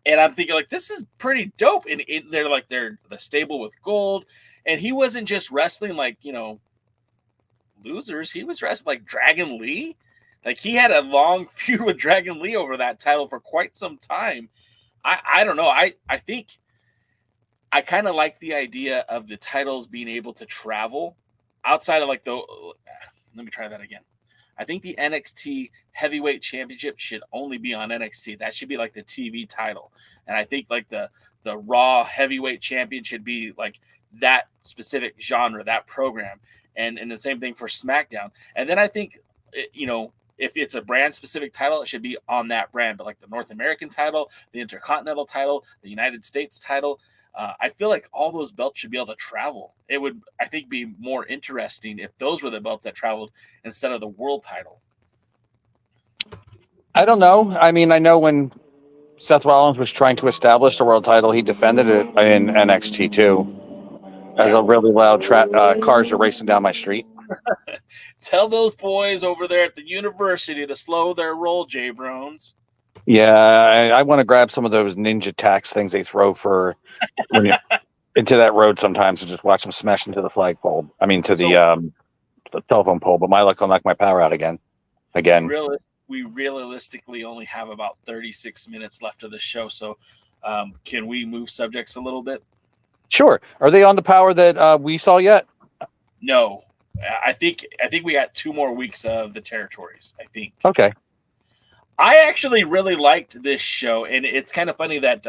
And I'm thinking like, this is pretty dope. And they're the stable with gold. And he wasn't just wrestling like, you know, losers. He was wrestling like Dragon Lee. Like he had a long feud with Dragon Lee over that title for quite some time. I don't know. I think I kind of like the idea of the titles being able to travel outside of like let me try that again. I think the NXT Heavyweight Championship should only be on NXT. That should be like the TV title. And I think like the Raw Heavyweight Champion should be like that specific genre, that program. And the same thing for SmackDown. And then I think, you know, if it's a brand specific title, it should be on that brand. But like the North American title, the Intercontinental title, the United States title, I feel like all those belts should be able to travel. It would, I think, be more interesting if those were the belts that traveled instead of the world title. I don't know. I mean, I know when Seth Rollins was trying to establish the world title, he defended it in NXT too. As a really loud cars are racing down my street. Tell those boys over there at the university to slow their roll, Jay Brones. Yeah, I want to grab some of those ninja tax things they throw for into that road sometimes and just watch them smash into the flagpole. I mean, to the telephone pole. But my luck, I'll knock my power out again. We realistically only have about 36 minutes left of the show. So can we move subjects a little bit? Sure. Are they on the power that we saw yet? No. I think we got 2 more weeks of the territories, I think. Okay. I actually really liked this show, and it's kind of funny that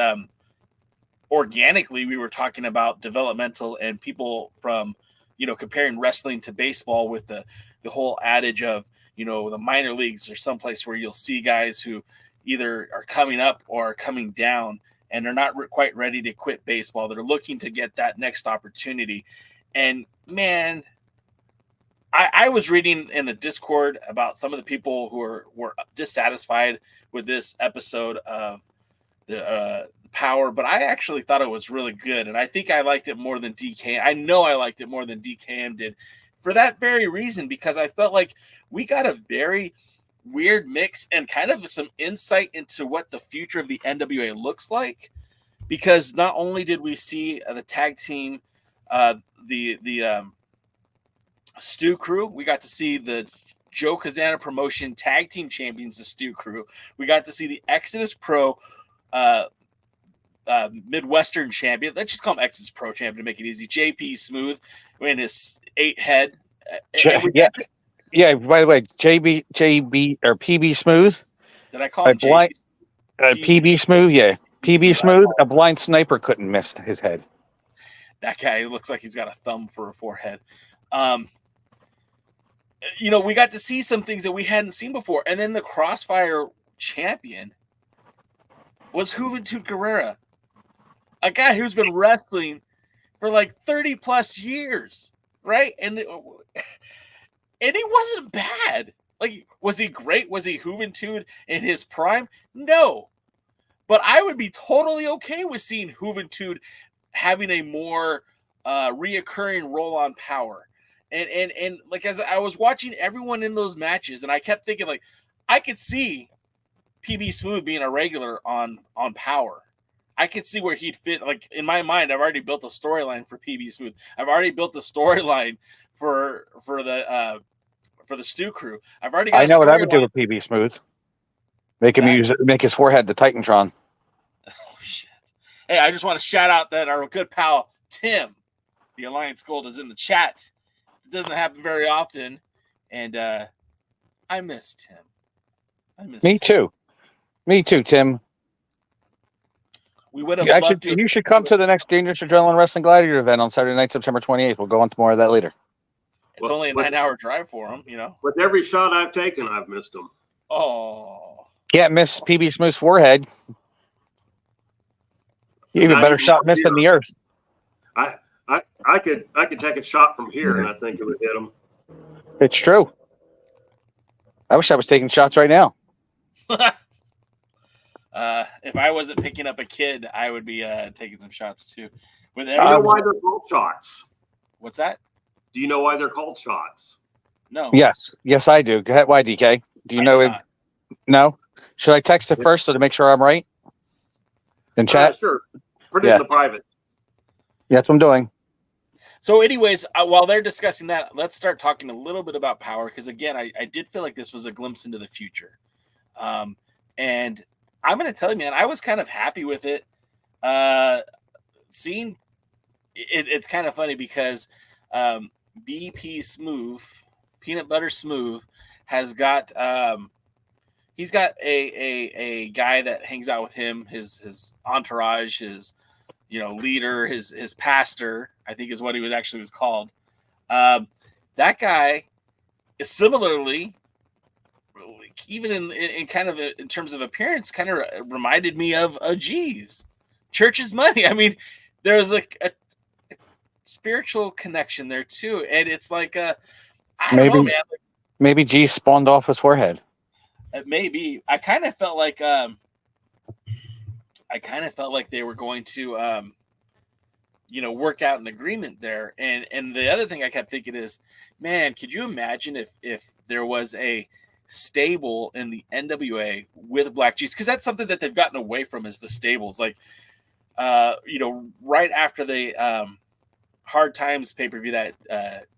organically we were talking about developmental and people from, you know, comparing wrestling to baseball with the whole adage of, you know, the minor leagues or someplace where you'll see guys who either are coming up or are coming down and they're not quite ready to quit baseball. They're looking to get that next opportunity. And man, I was reading in the Discord about some of the people who were dissatisfied with this episode of the Power, but I actually thought it was really good, and I think I liked it more than DKM. I know I liked it more than DKM did for that very reason, because I felt like we got a very weird mix and kind of some insight into what the future of the NWA looks like, because not only did we see the tag team, the Stu Crew. We got to see the Joe Kazana promotion tag team champions, the Stu Crew. We got to see the Exodus Pro Midwestern champion. Let's just call him Exodus Pro champion to make it easy. JP Smooth in his 8 head. Yeah. By the way, JB or PB Smooth. Did I call him JP? PB Smooth? Yeah, PB Smooth. A blind sniper couldn't miss his head. That guy looks like he's got a thumb for a forehead. You know, we got to see some things that we hadn't seen before. And then the Crossfire champion was Juventud Guerrera, a guy who's been wrestling for like 30 plus years, right? And he wasn't bad. Like, was he great? Was he Juventud in his prime? No. But I would be totally okay with seeing Juventud having a more reoccurring role on Power. And like, as I was watching everyone in those matches, and I kept thinking, like, I could see PB Smooth being a regular on Power. I could see where he'd fit. Like, in my mind, I've already built a storyline for PB Smooth. I've already built a storyline for the Stu Crew. I've already got. I know what I would do with PB Smooth. Make his forehead the Titantron. Oh shit! Hey, I just want to shout out that our good pal Tim, the Alliance Gold, is in the chat. It doesn't happen very often, and I miss Tim. Me too. Me too, Tim. We would have actually. You should come to the next Dangerous Adrenaline Wrestling Gladiator event on Saturday night, September 28th. We'll go on to more of that later. It's only a 9-hour drive for him, you know. With every shot I've taken, I've missed him. Oh. Yeah, miss PB Smooth's forehead. Even better shot missing the earth. I could take a shot from here and I think it would hit him. It's true. I wish I was taking shots right now. If I wasn't picking up a kid, I would be taking some shots too. With Do you know why they're called shots? What's that? Do you know why they're called shots? No. Yes, I do. Go ahead. Why, DK? Do you I know do it? not. No. Should I text it first so to make sure I'm right? In chat. Sure. Put it Yeah. in the private. Yeah, that's what I'm doing. So, anyways, while they're discussing that, let's start talking a little bit about Power, because again, I did feel like this was a glimpse into the future, and I'm going to tell you, man, I was kind of happy with it. Seeing it's kind of funny because BP Smooth, Peanut Butter Smooth, has got he's got a guy that hangs out with him, his entourage, his leader, his pastor, I think is what he was called. That guy is similarly, even in kind of in terms of appearance, kind of reminded me of Jeeves. Church's Money. I mean, there's like a spiritual connection there too, and it's like I don't know, man. Maybe G spawned off his forehead. Maybe I kind of felt like they were going to work out an agreement there. And the other thing I kept thinking is, man, could you imagine if there was a stable in the NWA with Black G's? Because that's something that they've gotten away from, is the stables. Like right after the Hard Times pay-per-view that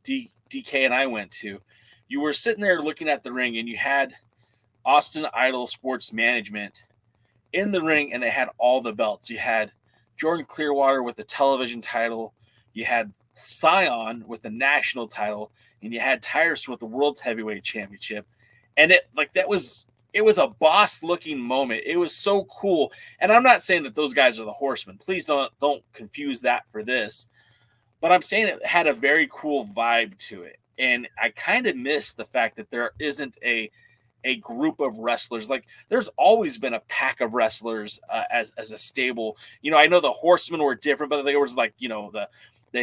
DK and I went to, you were sitting there looking at the ring and you had Austin Idol Sports Management in the ring, and they had all the belts. You had Jordan Clearwater with the television title, you had Scion with the national title, and you had Tyrus with the World's Heavyweight Championship. And it was a boss looking moment. It was so cool. And I'm not saying that those guys are the Horsemen. Please don't confuse that for this. But I'm saying it had a very cool vibe to it. And I kind of miss the fact that there isn't a group of wrestlers. Like, there's always been a pack of wrestlers as a stable. I know the Horsemen were different, but there was like, the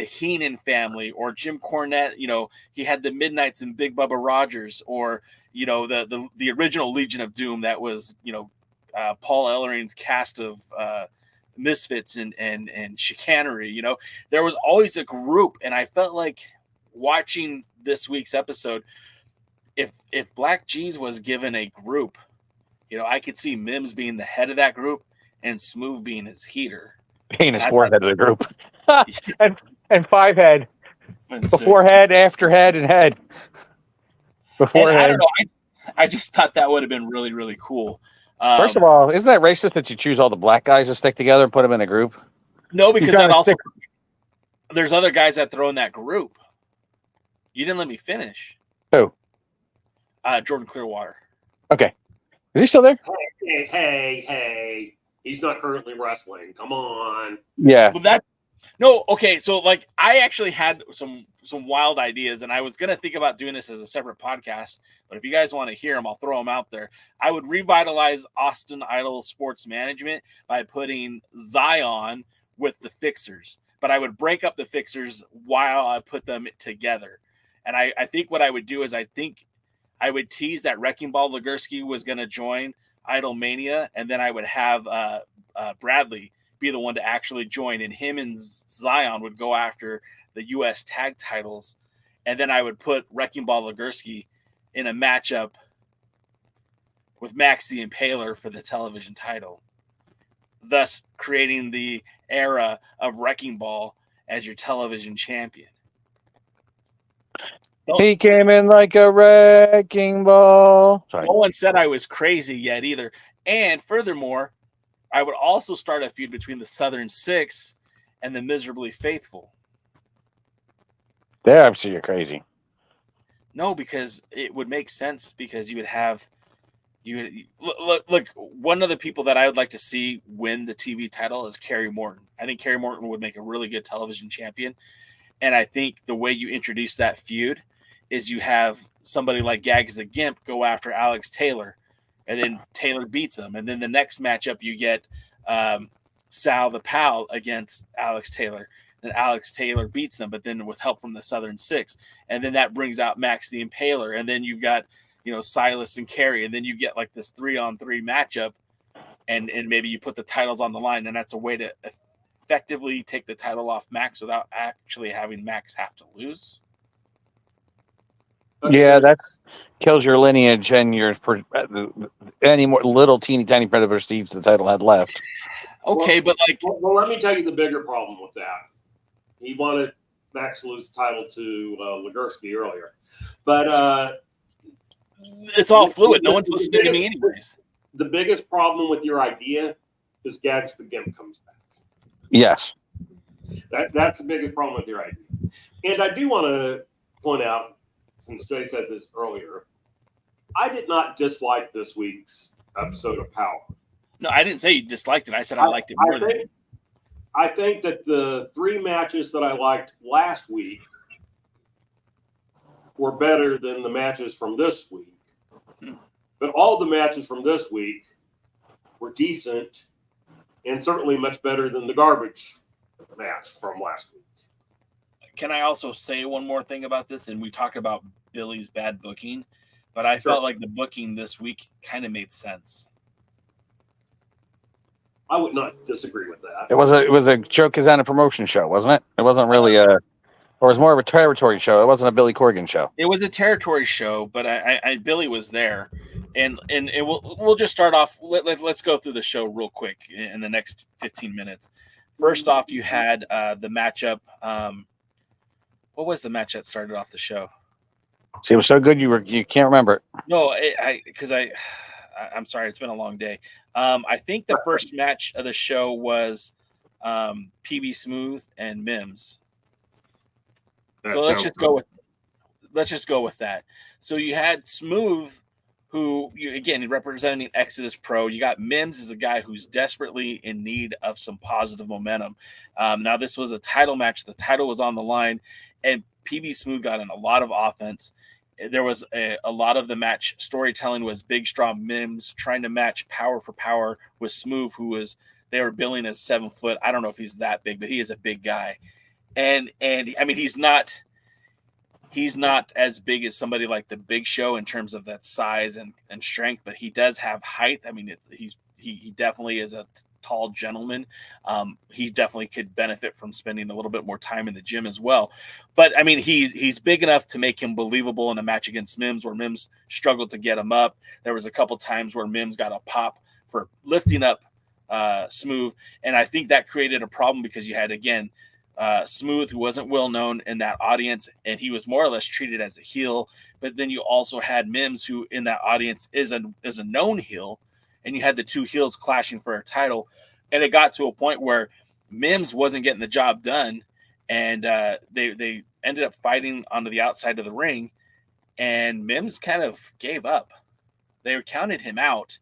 Heenan family, or Jim Cornette, he had the Midnights and Big Bubba Rogers, or, the original Legion of Doom that was, Paul Ellering's cast of Misfits and Chicanery. There was always a group, and I felt like watching this week's episode, if Black G's was given a group, I could see Mims being the head of that group and Smooth being his heater. Being his forehead of the group. and five head. Before Six. head, after head, and head. Before head. I don't know. I just thought that would have been really, really cool. First of all, isn't that racist that you choose all the black guys to stick together and put them in a group? No, because that also there's other guys that throw in that group. You didn't let me finish. Who? Jordan Clearwater. Okay. Is he still there? Hey. He's not currently wrestling. Come on. Yeah. Well, okay. So like, I actually had some wild ideas, and I was going to think about doing this as a separate podcast, but if you guys want to hear them, I'll throw them out there. I would revitalize Austin Idol Sports Management by putting Zion with the Fixers, but I would break up the Fixers while I put them together. And I think what I would do is I would tease that Wrecking Ball Legursky was going to join Idol Mania, and then I would have Bradley be the one to actually join, and him and Zion would go after the U.S. tag titles, and then I would put Wrecking Ball Legursky in a matchup with Max the Impaler for the television title, thus creating the era of Wrecking Ball as your television champion. He came in like a wrecking ball. Sorry. No one said I was crazy yet either. And furthermore, I would also start a feud between the Southern Six and the Miserably Faithful. They're absolutely crazy. No, because it would make sense, because you would have look, one of the people that I would like to see win the TV title is Kerry Morton. I think Kerry Morton would make a really good television champion. And I think the way you introduce that feud is you have somebody like Gags the Gimp go after Alex Taylor, and then Taylor beats him. And then the next matchup, you get Sal the Pal against Alex Taylor. Then Alex Taylor beats them, but then with help from the Southern Six. And then that brings out Max the Impaler. And then you've got, Silas and Kerry, and then you get like this 3-on-3 matchup, and maybe you put the titles on the line, and that's a way to effectively take the title off Max without actually having Max have to lose. Yeah, that's kills your lineage and your any more little teeny tiny predator seeds the title had left. Okay, but like, well, let me tell you the bigger problem with that. He wanted Max to lose the title to Legursky earlier, but it's all fluid. No one's listening to me anyways. The biggest problem with your idea is Gags the Gimp comes back. Yes, that's the biggest problem with your idea. And I do want to point out, since Jay said this earlier, I did not dislike this week's episode of Power. No, I didn't say you disliked it. I said I liked it more. I think that the 3 matches that I liked last week were better than the matches from this week. But all the matches from this week were decent and certainly much better than the garbage match from last week. Can I also say one more thing about this? And we talk about Billy's bad booking, but I felt like the booking this week kind of made sense. I would not disagree with that. it was a Joe Kazana promotion show, wasn't it? It wasn't really or it was more of a territory show. It wasn't a Billy Corgan show. It was a territory show, but I Billy was there, and we'll just start off. Let's go through the show real quick in the next 15 minutes. First off, you had the matchup. What was the match that started off the show? See, it was so good you can't remember it. No, I'm sorry, it's been a long day. I think the first match of the show was PB Smooth and Mims. So let's just go with that. So you had Smooth, who again representing Exodus Pro. You got Mims as a guy who's desperately in need of some positive momentum. Now this was a title match. The title was on the line, and PB Smooth got in a lot of offense. There was a lot of the match storytelling was big, strong Mims trying to match power for power with Smooth, they were billing as 7 foot. I don't know if he's that big, but he is a big guy. And I mean, he's not as big as somebody like the Big Show in terms of that size and strength, but he does have height. I mean, he definitely is a tall gentleman. He definitely could benefit from spending a little bit more time in the gym as well. But I mean, he's big enough to make him believable in a match against Mims, where Mims struggled to get him up. There was a couple times where Mims got a pop for lifting up Smooth, and I think that created a problem because you had again Smooth, who wasn't well known in that audience, and he was more or less treated as a heel. But then you also had Mims, who in that audience is a known heel. And you had the two heels clashing for a title. And it got to a point where Mims wasn't getting the job done. And they ended up fighting onto the outside of the ring. And Mims kind of gave up. They counted him out.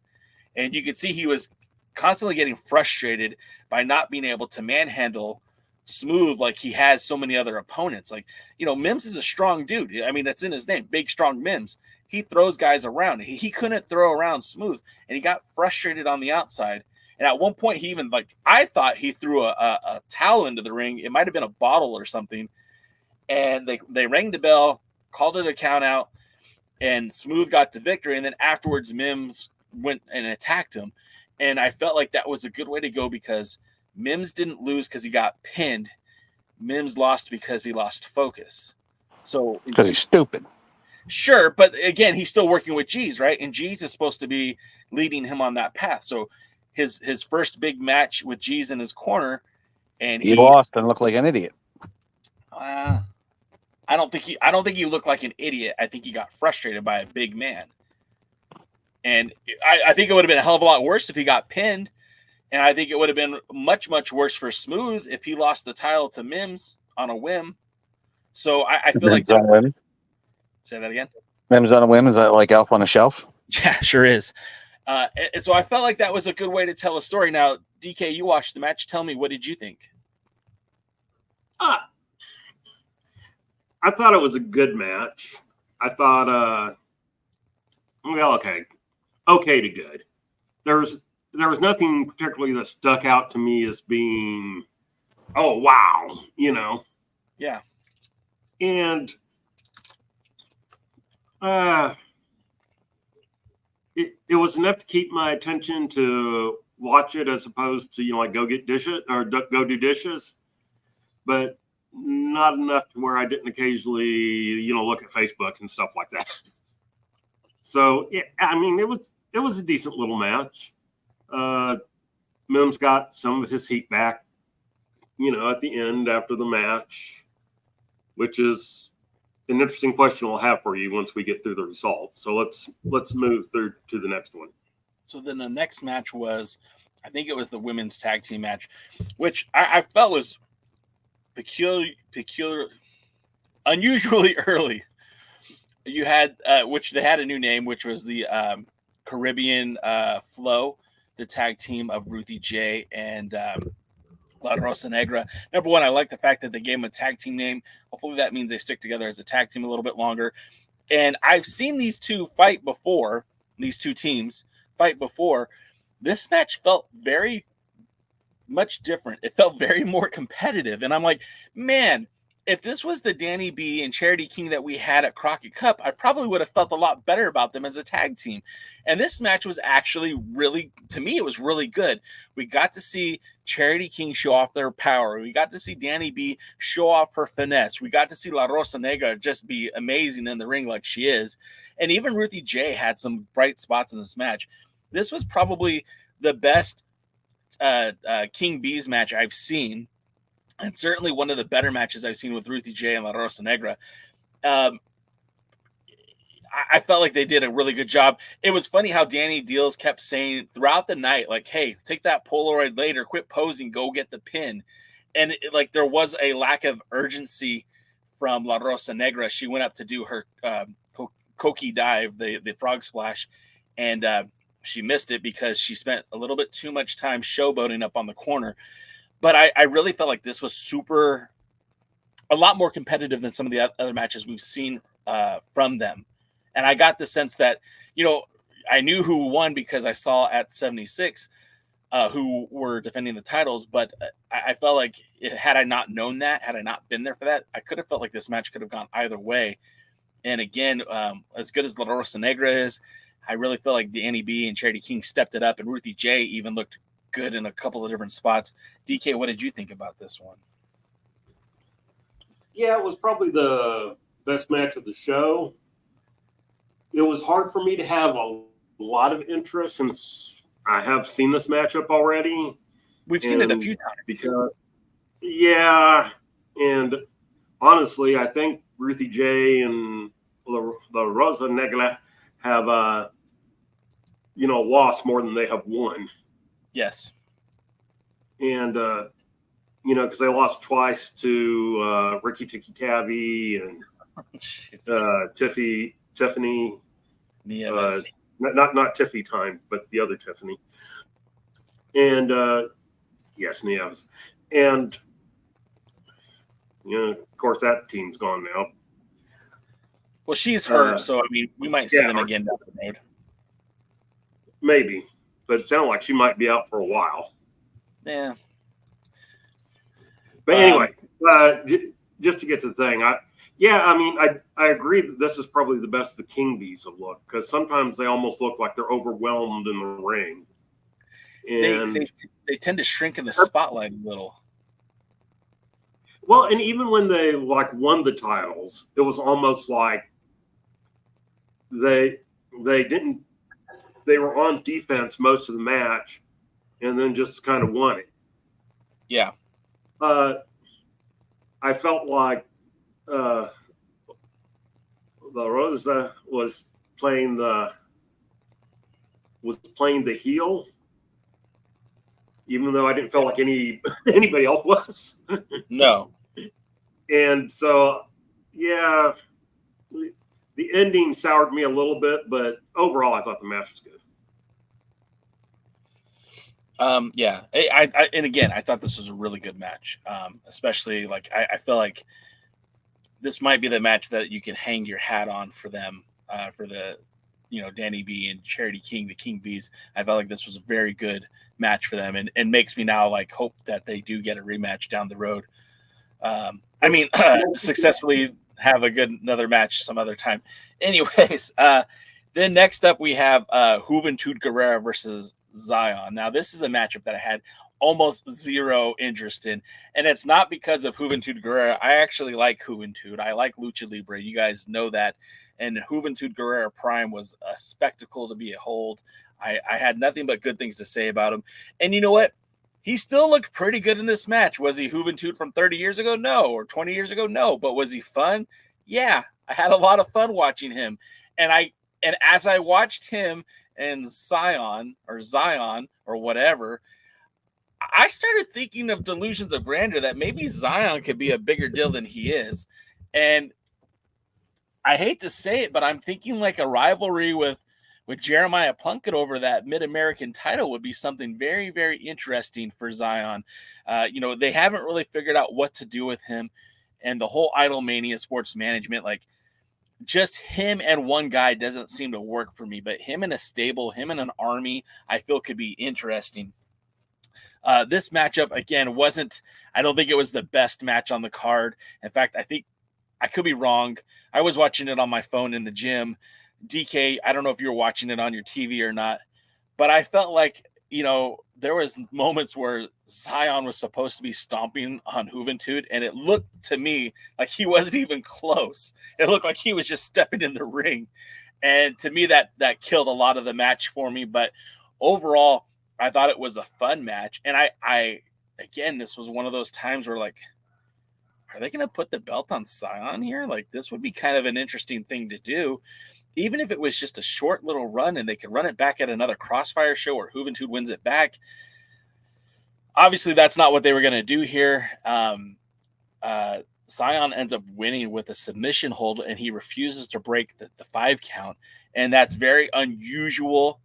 And you could see he was constantly getting frustrated by not being able to manhandle Smooth like he has so many other opponents. Like, Mims is a strong dude. I mean, that's in his name, big, strong Mims. He throws guys around. He couldn't throw around Smooth, and he got frustrated on the outside. And at one point, he even, I thought he threw a towel into the ring. It might have been a bottle or something. And they rang the bell, called it a count out, and Smooth got the victory. And then afterwards, Mims went and attacked him. And I felt like that was a good way to go because Mims didn't lose because he got pinned. Mims lost because he lost focus. So because he's stupid. Sure, but again, he's still working with G's, right? And G's is supposed to be leading him on that path. So his first big match with G's in his corner, and he lost and looked like an idiot. I don't think he looked like an idiot. I think he got frustrated by a big man. And I think it would have been a hell of a lot worse if he got pinned. And I think it would have been much, much worse for Smooth if he lost the title to Mims on a whim. So I feel like say that again. Mims on a whim. Is that like Elf on a Shelf? Yeah, sure is. And so I felt like that was a good way to tell a story. Now, DK, you watched the match. Tell me, what did you think? I thought it was a good match. I thought, okay to good. There was nothing particularly that stuck out to me as being, oh wow, Yeah. And it was enough to keep my attention to watch it as opposed to, like go get dishes or go do dishes, but not enough to where I didn't occasionally, look at Facebook and stuff like that. So, yeah, I mean, it was a decent little match. Mims got some of his heat back, at the end after the match, which is an interesting question we'll have for you once we get through the results. So let's move through to the next one. So then the next match was, I think it was the women's tag team match, which I felt was peculiar, unusually early. You had, which they had a new name, which was the Caribbean Flow, the tag team of Ruthie J and La Rosa Negra. Number one, I like the fact that they gave them a tag team name. Hopefully that means they stick together as a tag team a little bit longer. And I've seen these two fight before, these two teams fight before. This match felt very much different. It felt very more competitive. And I'm like, man, if this was the Danny B and Charity King that we had at Crockett Cup, I probably would have felt a lot better about them as a tag team. And this match was actually really, to me, it was really good. We got to see Charity King show off their power. We got to see Danny B show off her finesse. We got to see La Rosa Negra just be amazing in the ring like she is. And even Ruthie J had some bright spots in this match. This was probably the best King B's match I've seen. And certainly one of the better matches I've seen with Ruthie J and La Rosa Negra. I felt like they did a really good job. It was funny how Danny Deals kept saying throughout the night, like, hey, take that Polaroid later, quit posing, go get the pin. And there was a lack of urgency from La Rosa Negra. She went up to do her Koki dive, the frog splash, and she missed it because she spent a little bit too much time showboating up on the corner. But I really felt like this was a lot more competitive than some of the other matches we've seen from them. And I got the sense that, I knew who won because I saw at 76 who were defending the titles. But I felt like had I not known that, had I not been there for that, I could have felt like this match could have gone either way. And again, as good as La Rosa Negra is, I really feel like Danny B and Charity King stepped it up, and Ruthie J even looked good in a couple of different spots. DK, what did you think about this one? Yeah, it was probably the best match of the show. It was hard for me to have a lot of interest since I have seen this matchup already. We've seen it a few times. Because, yeah, and honestly, I think Ruthie J and La Rosa Negra have, lost more than they have won. Yes. And, because they lost twice to Ricky Tikki Tavi and Tiffany. Not Tiffy time, but the other Tiffany. And, yes, Nieves. And, of course, that team's gone now. Well, she's hurt, so, I mean, we might see them again down the road. Maybe. But it sounded like she might be out for a while. Yeah. But anyway, just to get to the thing, I agree that this is probably the best the King Bees have looked, because sometimes they almost look like they're overwhelmed in the ring. And they tend to shrink in the spotlight a little. Well, and even when they won the titles, it was almost like they were on defense most of the match and then just kind of won it. Yeah. I felt like La Rosa was playing the heel, even though I didn't feel like anybody else was. No. And so, yeah, the ending soured me a little bit, but overall, I thought the match was good. Yeah, and again, I thought this was a really good match. Especially I feel like this might be the match that you can hang your hat on for them, for the, Danny B and Charity King, the King Bees. I felt like this was a very good match for them, and makes me now hope that they do get a rematch down the road. Successfully have another match some other time. Anyways, Then next up, we have Juventud Guerrera versus Zion. Now, this is a matchup that I had almost zero interest in, and it's not because of Juventud Guerrera. I actually like Juventud. I like Lucha Libre. You guys know that. And Juventud Guerrera Prime was a spectacle to behold. I had nothing but good things to say about him. And you know what? He still looked pretty good in this match. Was he Juventud from 30 years ago? No. Or 20 years ago? No. But was he fun? Yeah. I had a lot of fun watching him. And as I watched him and Zion or whatever, I started thinking of delusions of grandeur that maybe Zion could be a bigger deal than he is. And I hate to say it, but I'm thinking like a rivalry with Jeremiah Plunkett over that Mid-American title would be something very, very interesting for Zion. They haven't really figured out what to do with him, and the whole Idolmania sports management, like just him and one guy doesn't seem to work for me, but him in a stable, him in an army, I feel could be interesting. This matchup, again, I don't think it was the best match on the card. In fact, I think I could be wrong. I was watching it on my phone in the gym. DK, I don't know if you were watching it on your TV or not, but I felt like, there was moments where Zion was supposed to be stomping on Juventud, and it looked to me like he wasn't even close. It looked like he was just stepping in the ring. And to me, that killed a lot of the match for me. But overall, I thought it was a fun match. And I again, this was one of those times where, like, are they going to put the belt on Zion here? Like, this would be kind of an interesting thing to do. Even if it was just a short little run and they could run it back at another Crossfire show where Juventud wins it back. Obviously, that's not what they were going to do here. Zion ends up winning with a submission hold, and he refuses to break the 5 count. And that's very unusual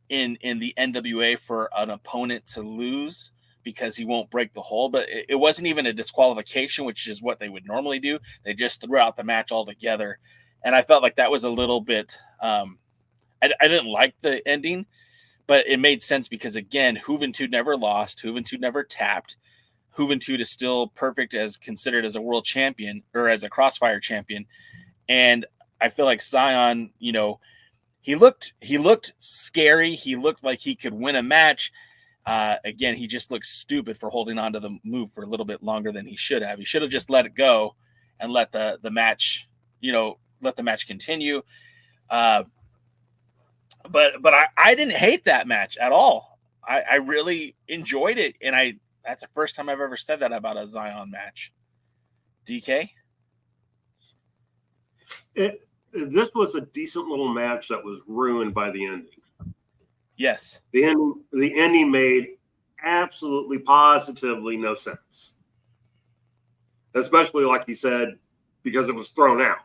in the NWA for an opponent to lose because he won't break the hold. But it wasn't even a disqualification, which is what they would normally do. They just threw out the match altogether. And I felt like that was a little bit I didn't like the ending, but it made sense because, again, Juventud never lost. Juventud never tapped. Juventud is still perfect as considered as a world champion or as a Crossfire champion. And I feel like Zion, he looked scary. He looked like he could win a match. Again, he just looked stupid for holding on to the move for a little bit longer than he should have. He should have just let it go and let the match, let the match continue. But I didn't hate that match at all. I really enjoyed it. And that's the first time I've ever said that about a Zion match. DK? This was a decent little match that was ruined by the ending. Yes. The ending made absolutely positively no sense. Especially, like you said, because it was thrown out.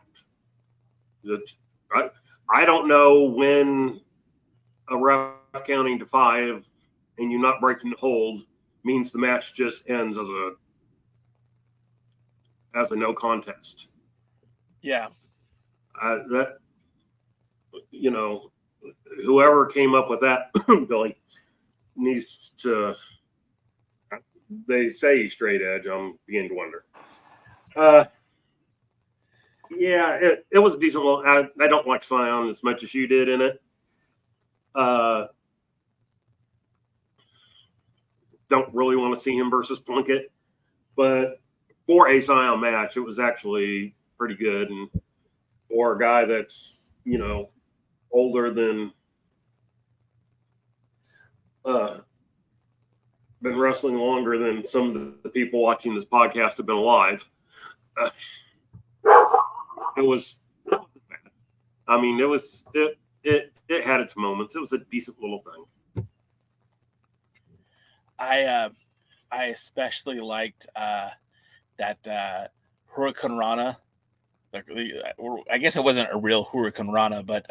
I don't know when a ref counting to 5 and you not breaking the hold means the match just ends as a no contest. Yeah. Whoever came up with that, Billy, needs to. They say straight edge. I'm beginning to wonder. Yeah, it was a decent one. I don't like Zion as much as you did in it. Don't really want to see him versus Plunkett, but for a Zion match, it was actually pretty good. And for a guy that's, older than been wrestling longer than some of the people watching this podcast have been alive. It was bad. I mean, it had its moments. It was a decent little thing. I especially liked that Hurricane Rana. I guess it wasn't a real Hurricane Rana, but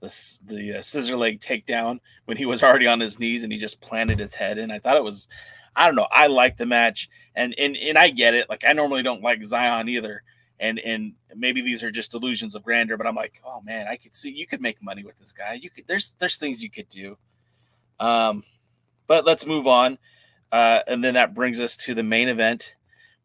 the scissor leg takedown when he was already on his knees and he just planted his head in. I thought it was, I don't know. I liked the match, and I get it. Like, I normally don't like Zion either, and maybe these are just illusions of grandeur. But I'm like, oh man, I could see you could make money with this guy. You could. There's things you could do. But let's move on, and then that brings us to the main event,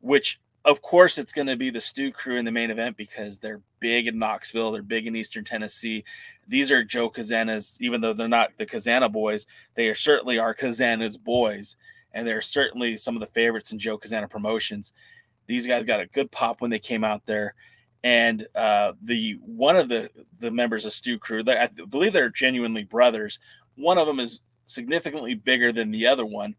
which of course, it's going to be the Stu Crew in the main event because they're big in Knoxville. They're big in Eastern Tennessee. These are Joe Kazana's, even though they're not the Kazana boys, they are certainly our Kazana's boys. And they're certainly some of the favorites in Joe Kazana promotions. These guys got a good pop when they came out there. And one of the members of Stu Crew, I believe they're genuinely brothers. One of them is significantly bigger than the other one.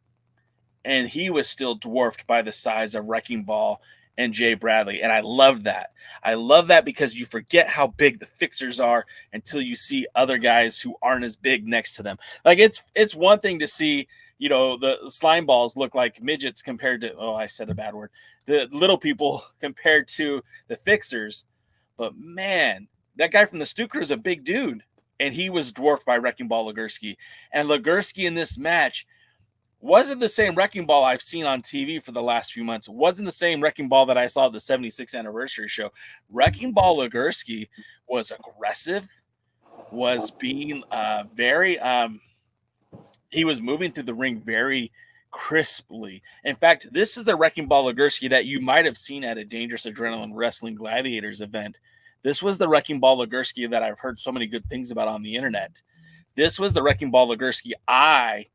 And he was still dwarfed by the size of Wrecking Ball and Jay Bradley. And I love that. I love that because you forget how big the Fixers are until you see other guys who aren't as big next to them. Like it's one thing to see, you know, the slime balls look like midgets compared to, I said a bad word, the little people compared to the Fixers. But man, that guy from the Stu Crew is a big dude. And he was dwarfed by Wrecking Ball Legursky. And Legursky in this match wasn't the same Wrecking Ball I've seen on TV for the last few months. It wasn't the same Wrecking Ball that I saw at the 76th anniversary show. Wrecking Ball Legursky was aggressive, was being very he was moving through the ring very crisply. In fact, this is the Wrecking Ball Legursky that you might have seen at a Dangerous Adrenaline Wrestling Gladiators event. This was the Wrecking Ball Legursky that I've heard so many good things about on the internet. This was the Wrecking Ball Legursky I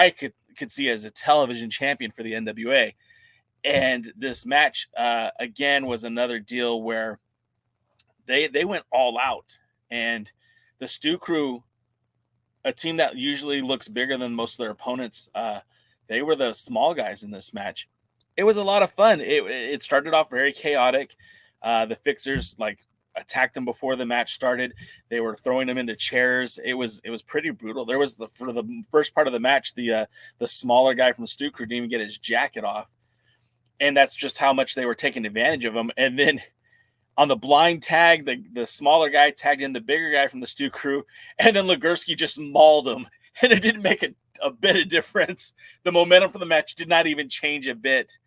could see as a television champion for the NWA. And this match, again, was another deal where they went all out. And the Stu Crew, a team that usually looks bigger than most of their opponents, they were the small guys in this match. It was a lot of fun. It started off very chaotic. The Fixers attacked them before the match started. They were throwing them into chairs. It was pretty brutal. There was for the first part of the match, the smaller guy from Stu Crew didn't even get his jacket off, and that's just how much they were taking advantage of him. And then on the blind tag, the smaller guy tagged in the bigger guy from the Stu Crew, and then Legursky just mauled him, and it didn't make a bit of difference. The momentum for the match did not even change a bit,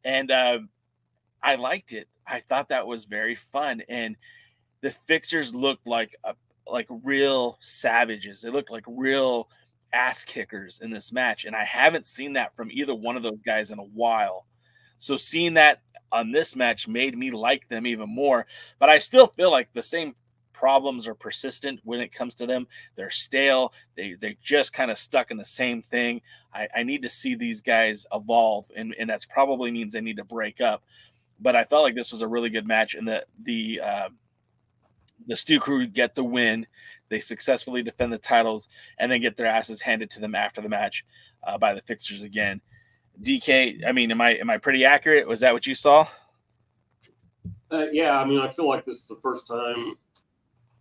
and I liked it. I thought that was very fun, and the Fixers looked like real savages. They looked like real ass kickers in this match, and I haven't seen that from either one of those guys in a while. So seeing that on this match made me like them even more. But I still feel like the same problems are persistent when it comes to them. They're stale. They're just kind of stuck in the same thing. I need to see these guys evolve, and that's probably means they need to break up. But I felt like this was a really good match, and the Stu Crew get the win. They successfully defend the titles, and then get their asses handed to them after the match by the Fixers again. DK, I mean, am I pretty accurate? Was that what you saw? Yeah, I mean, I feel like this is the first time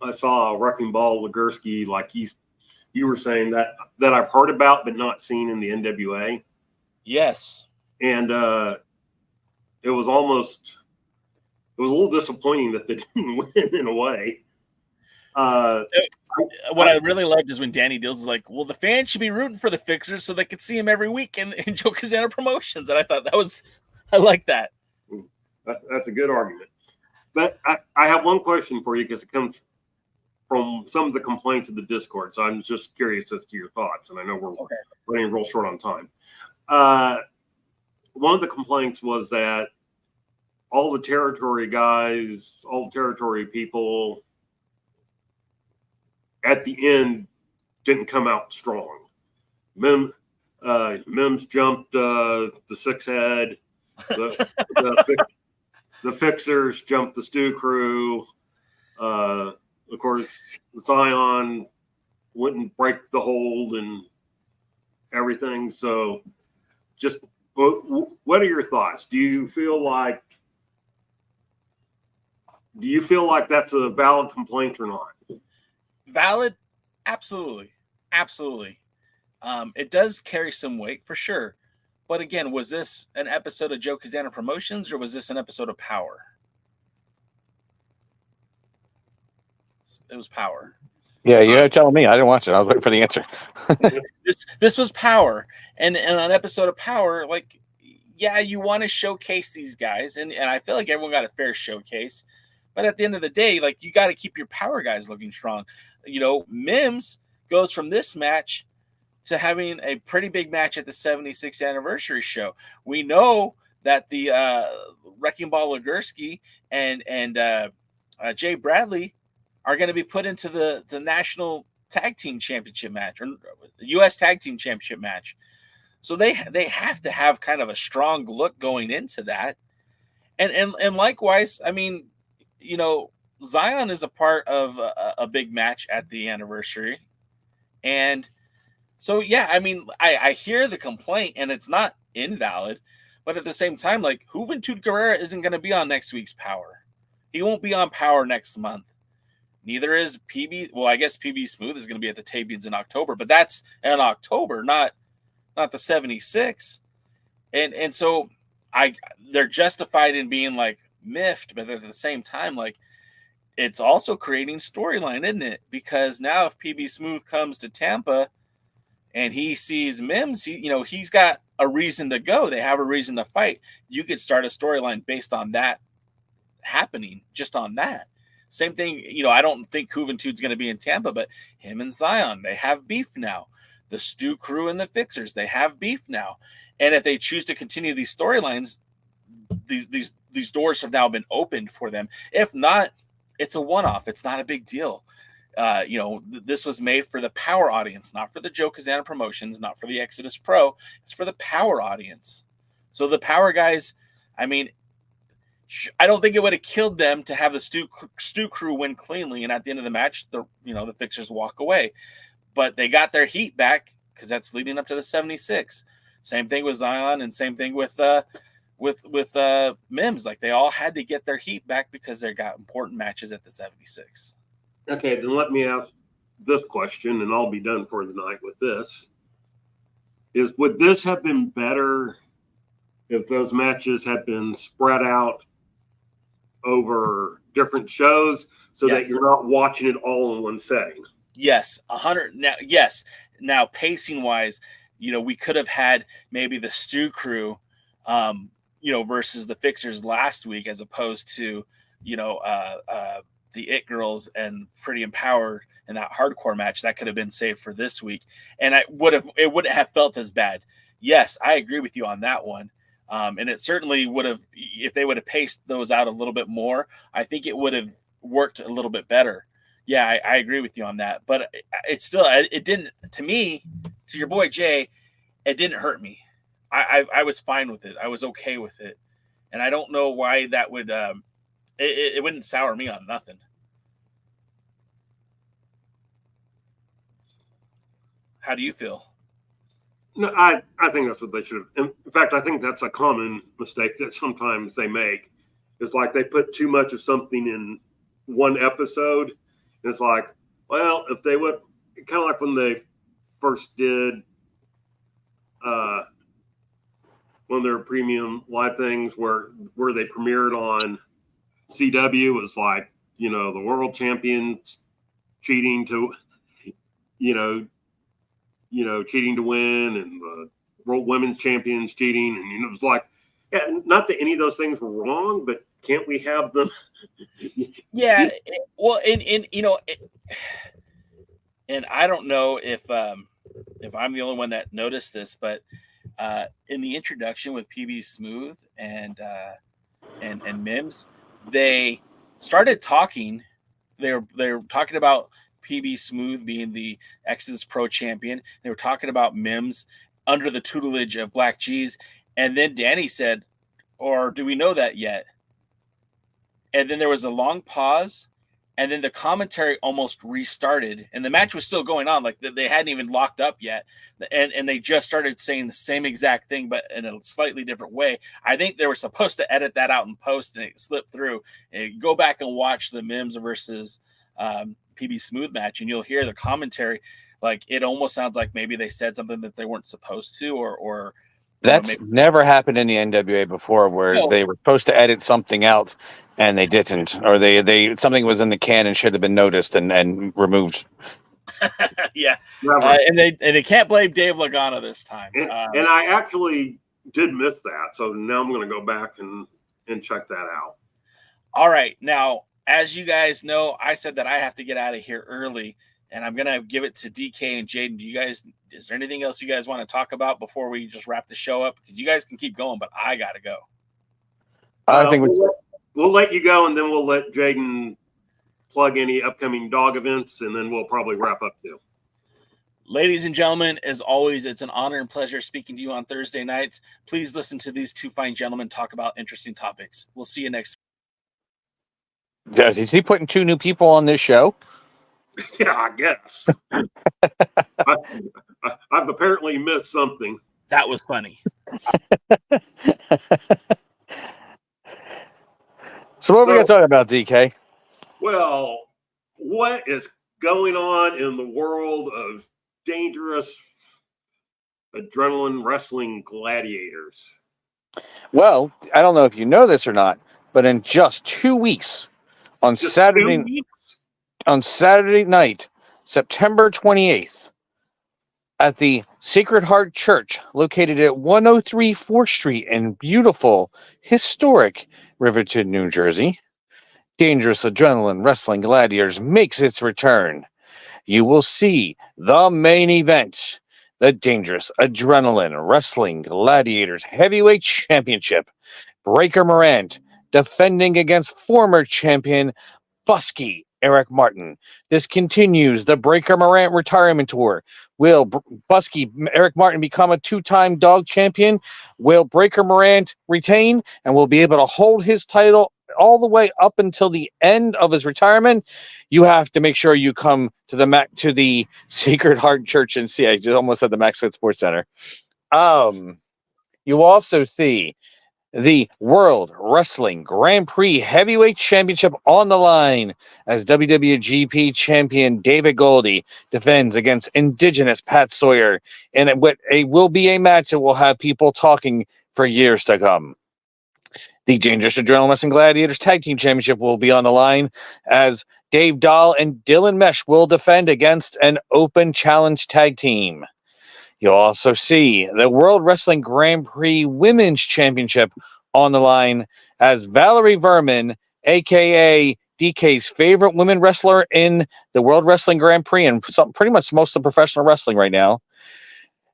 I saw Wrecking Ball Legursky, like you were saying, that I've heard about but not seen in the NWA. Yes. And it was a little disappointing that they didn't win in a way. What I really loved is when Danny Dills is like, well, the fans should be rooting for the Fixers so they could see him every week in Joe Kazana promotions. And I thought I like that. That's a good argument. But I have one question for you because it comes from some of the complaints of the Discord. So I'm just curious as to your thoughts. And I know we're running real short on time. One of the complaints was that all the territory guys, all the territory people at the end didn't come out strong. Mims jumped the six head. The Fixers jumped the Stu Crew. Of course, Zion wouldn't break the hold and everything. So just what are your thoughts? Do you feel like that's a valid complaint or not? Valid? Absolutely. It does carry some weight for sure. But again, was this an episode of Joe Kazana Promotions or was this an episode of Power? It was Power. Yeah, you're telling me. I didn't watch it. I was waiting for the answer. This was Power. And on an episode of Power, you want to showcase these guys. And I feel like everyone got a fair showcase. But at the end of the day, you got to keep your Power guys looking strong. Mims goes from this match to having a pretty big match at the 76th anniversary show. We know that the Wrecking Ball Legursky and Jay Bradley are going to be put into the National Tag Team Championship match or U.S. Tag Team Championship match. So they have to have kind of a strong look going into that. And likewise, I mean, you know, Zion is a part of a big match at the anniversary. And so, yeah, I mean, I hear the complaint and it's not invalid, but at the same time, like Juventud Guerrera isn't going to be on next week's Power. He won't be on Power next month. Neither is PB. Well, I guess PB Smooth is going to be at the Tabians in October, but that's in October, not the 76. And so they're justified in being like miffed, but at the same time, like it's also creating storyline, isn't it? Because now if PB Smooth comes to Tampa and he sees Mims, he's got a reason to go. They have a reason to fight. You could start a storyline based on that happening, just on that. Same thing, I don't think Juventud's going to be in Tampa, but him and Zion, they have beef now. The Stu Crew and the Fixers, they have beef now. And if they choose to continue these storylines, these doors have now been opened for them. If not, it's a one-off. It's not a big deal. This was made for the Power audience, not for the Joe Kazana Promotions, not for the Exodus Pro. It's for the Power audience. So the Power guys, I mean, I don't think it would have killed them to have the Stu Crew win cleanly, and at the end of the match, the Fixers walk away. But they got their heat back because that's leading up to the 76. Same thing with Zion, and same thing with Mims. Like they all had to get their heat back because they got important matches at the 76. Okay, then let me ask this question, and I'll be done for the night with this. Would this have been better if those matches had been spread out over different shows so that you're not watching it all in one setting? Yes, 100. Now, yes. Now, pacing wise, we could have had maybe the Stu Crew, versus the Fixers last week, as opposed to, the It Girls and Pretty Empowered in that hardcore match. That could have been saved for this week, and it wouldn't have felt as bad. Yes, I agree with you on that one. And it certainly would have, if they would have paced those out a little bit more, I think it would have worked a little bit better. Yeah, I agree with you on that. But it didn't, to me, to your boy Jay, it didn't hurt me. I was fine with it. I was okay with it. And I don't know why that would, it wouldn't sour me on nothing. How do you feel? No, I think that's what they should have. In fact, I think that's a common mistake that sometimes they make. It's like they put too much of something in one episode. And it's like, well, if they would, kind of like when they first did one of their premium live things where they premiered on CW, it was like, the world champions cheating to, cheating to win, and the world women's champions cheating. And, it was like, yeah, not that any of those things were wrong, but can't we have them? Yeah. Well, and I don't know if I'm the only one that noticed this, but in the introduction with PB Smooth and Mims, they started talking. They were talking about PB Smooth being the Exodus Pro champion. They were talking about Mims under the tutelage of Black G's. And then Danny said, or do we know that yet? And then there was a long pause. And then the commentary almost restarted. And the match was still going on. Like they hadn't even locked up yet. And they just started saying the same exact thing, but in a slightly different way. I think they were supposed to edit that out in post, and it slipped through. And go back and watch the Mims versus PB Smooth match, and you'll hear the commentary. Like it almost sounds like maybe they said something that they weren't supposed to, or that's never happened in the NWA before, where they were supposed to edit something out and they didn't, or they something was in the can and should have been noticed and removed. Yeah, and they can't blame Dave Lagana this time. And I actually did miss that, so now I'm going to go back and check that out. All right, now as you guys know, I said that I have to get out of here early, and I'm going to give it to DK and Jaden. Is there anything else you guys want to talk about before we just wrap the show up? Because you guys can keep going, but I got to go. I think we'll let you go, and then we'll let Jaden plug any upcoming dog events, and then we'll probably wrap up too. Ladies and gentlemen, as always, it's an honor and pleasure speaking to you on Thursday nights. Please listen to these two fine gentlemen talk about interesting topics. We'll see you next week. Yeah, is he putting 2 new people on this show? Yeah, I guess. I've apparently missed something. That was funny. So what are we going to talk about, DK? Well, what is going on in the world of dangerous adrenaline wrestling gladiators? Well, I don't know if you know this or not, but in just 2 weeks, on Saturday night, September 28th, at the Sacred Heart Church, located at 103 4th Street in beautiful, historic Riverton, New Jersey, Dangerous Adrenaline Wrestling Gladiators makes its return. You will see the main event, the Dangerous Adrenaline Wrestling Gladiators Heavyweight Championship. Breaker Morant defending against former champion Busky Eric Martin. This continues the Breaker Morant retirement tour. Will Busky Eric Martin become a 2-time dog champion? Will Breaker Morant retain and will be able to hold his title all the way up until the end of his retirement? You have to make sure you come to the Sacred Heart Church and see. I just almost said the Max Fit Sports Center. You also see the World Wrestling Grand Prix Heavyweight Championship on the line as WWGP champion David Goldie defends against Indigenous Pat Sawyer. And it will be a match that will have people talking for years to come. The Dangerous Adrenaline Wrestling Gladiators Tag Team Championship will be on the line as Dave Dahl and Dylan Mesh will defend against an open challenge tag team. You'll also see the World Wrestling Grand Prix Women's Championship on the line as Valerie Verman, a.k.a. DK's favorite women wrestler in the World Wrestling Grand Prix and pretty much most of professional wrestling right now,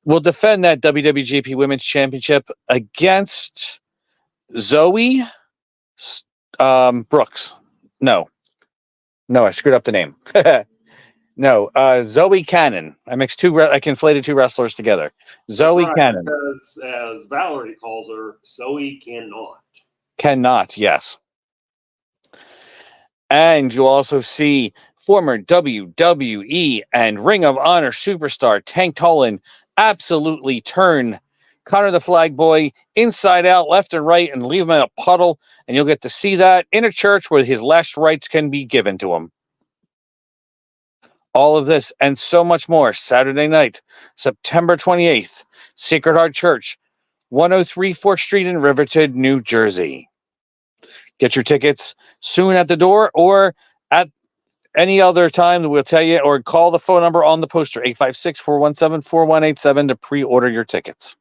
will defend that WWGP Women's Championship against Zoe Brooks. No, I screwed up the name. No, Zoe Cannon. I conflated 2 wrestlers together. Zoe Cannon. Because, as Valerie calls her, Zoe cannot. Cannot, yes. And you'll also see former WWE and Ring of Honor superstar Tank Tolan absolutely turn Connor the Flag Boy inside out, left and right, and leave him in a puddle. And you'll get to see that in a church where his last rites can be given to him. All of this and so much more, Saturday night, September 28th, Sacred Heart Church, 103 4th Street in Riverton, New Jersey. Get your tickets soon at the door or at any other time that we'll tell you, or call the phone number on the poster, 856-417-4187 to pre-order your tickets.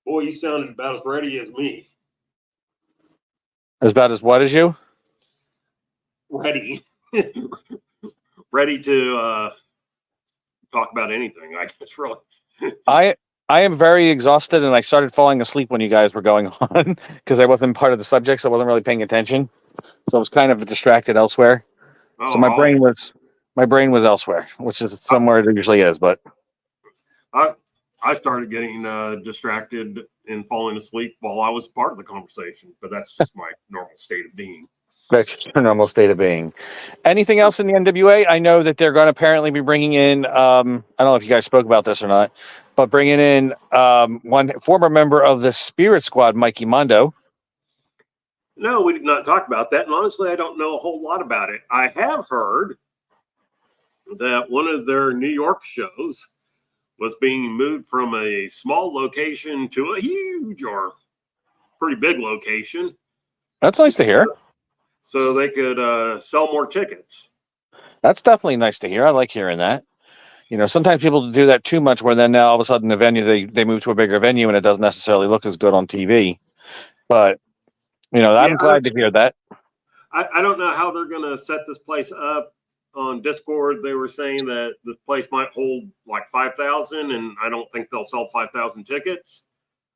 Boy, you sounded about as ready as me. As about as what as you? Ready. Ready to talk about anything, I guess, really. I am very exhausted, and I started falling asleep when you guys were going on because I wasn't part of the subject, so I wasn't really paying attention. So I was kind of distracted elsewhere. So my brain was elsewhere, which is somewhere it usually is. But I started getting distracted and falling asleep while I was part of the conversation, but that's just my normal state of being. That's your normal state of being. Anything else in the NWA? I know that they're going to apparently be bringing in, I don't know if you guys spoke about this or not, but bringing in one former member of the Spirit Squad, Mikey Mondo. No, we did not talk about that. And honestly, I don't know a whole lot about it. I have heard that one of their New York shows was being moved from a small location to a huge or pretty big location. That's nice to hear. So they could sell more tickets. That's definitely nice to hear. I like hearing that. You know, sometimes people do that too much where then now all of a sudden the venue, they move to a bigger venue and it doesn't necessarily look as good on TV. But, you know, I'm glad to hear that. I don't know how they're going to set this place up. On Discord, they were saying that this place might hold like 5,000, and I don't think they'll sell 5,000 tickets.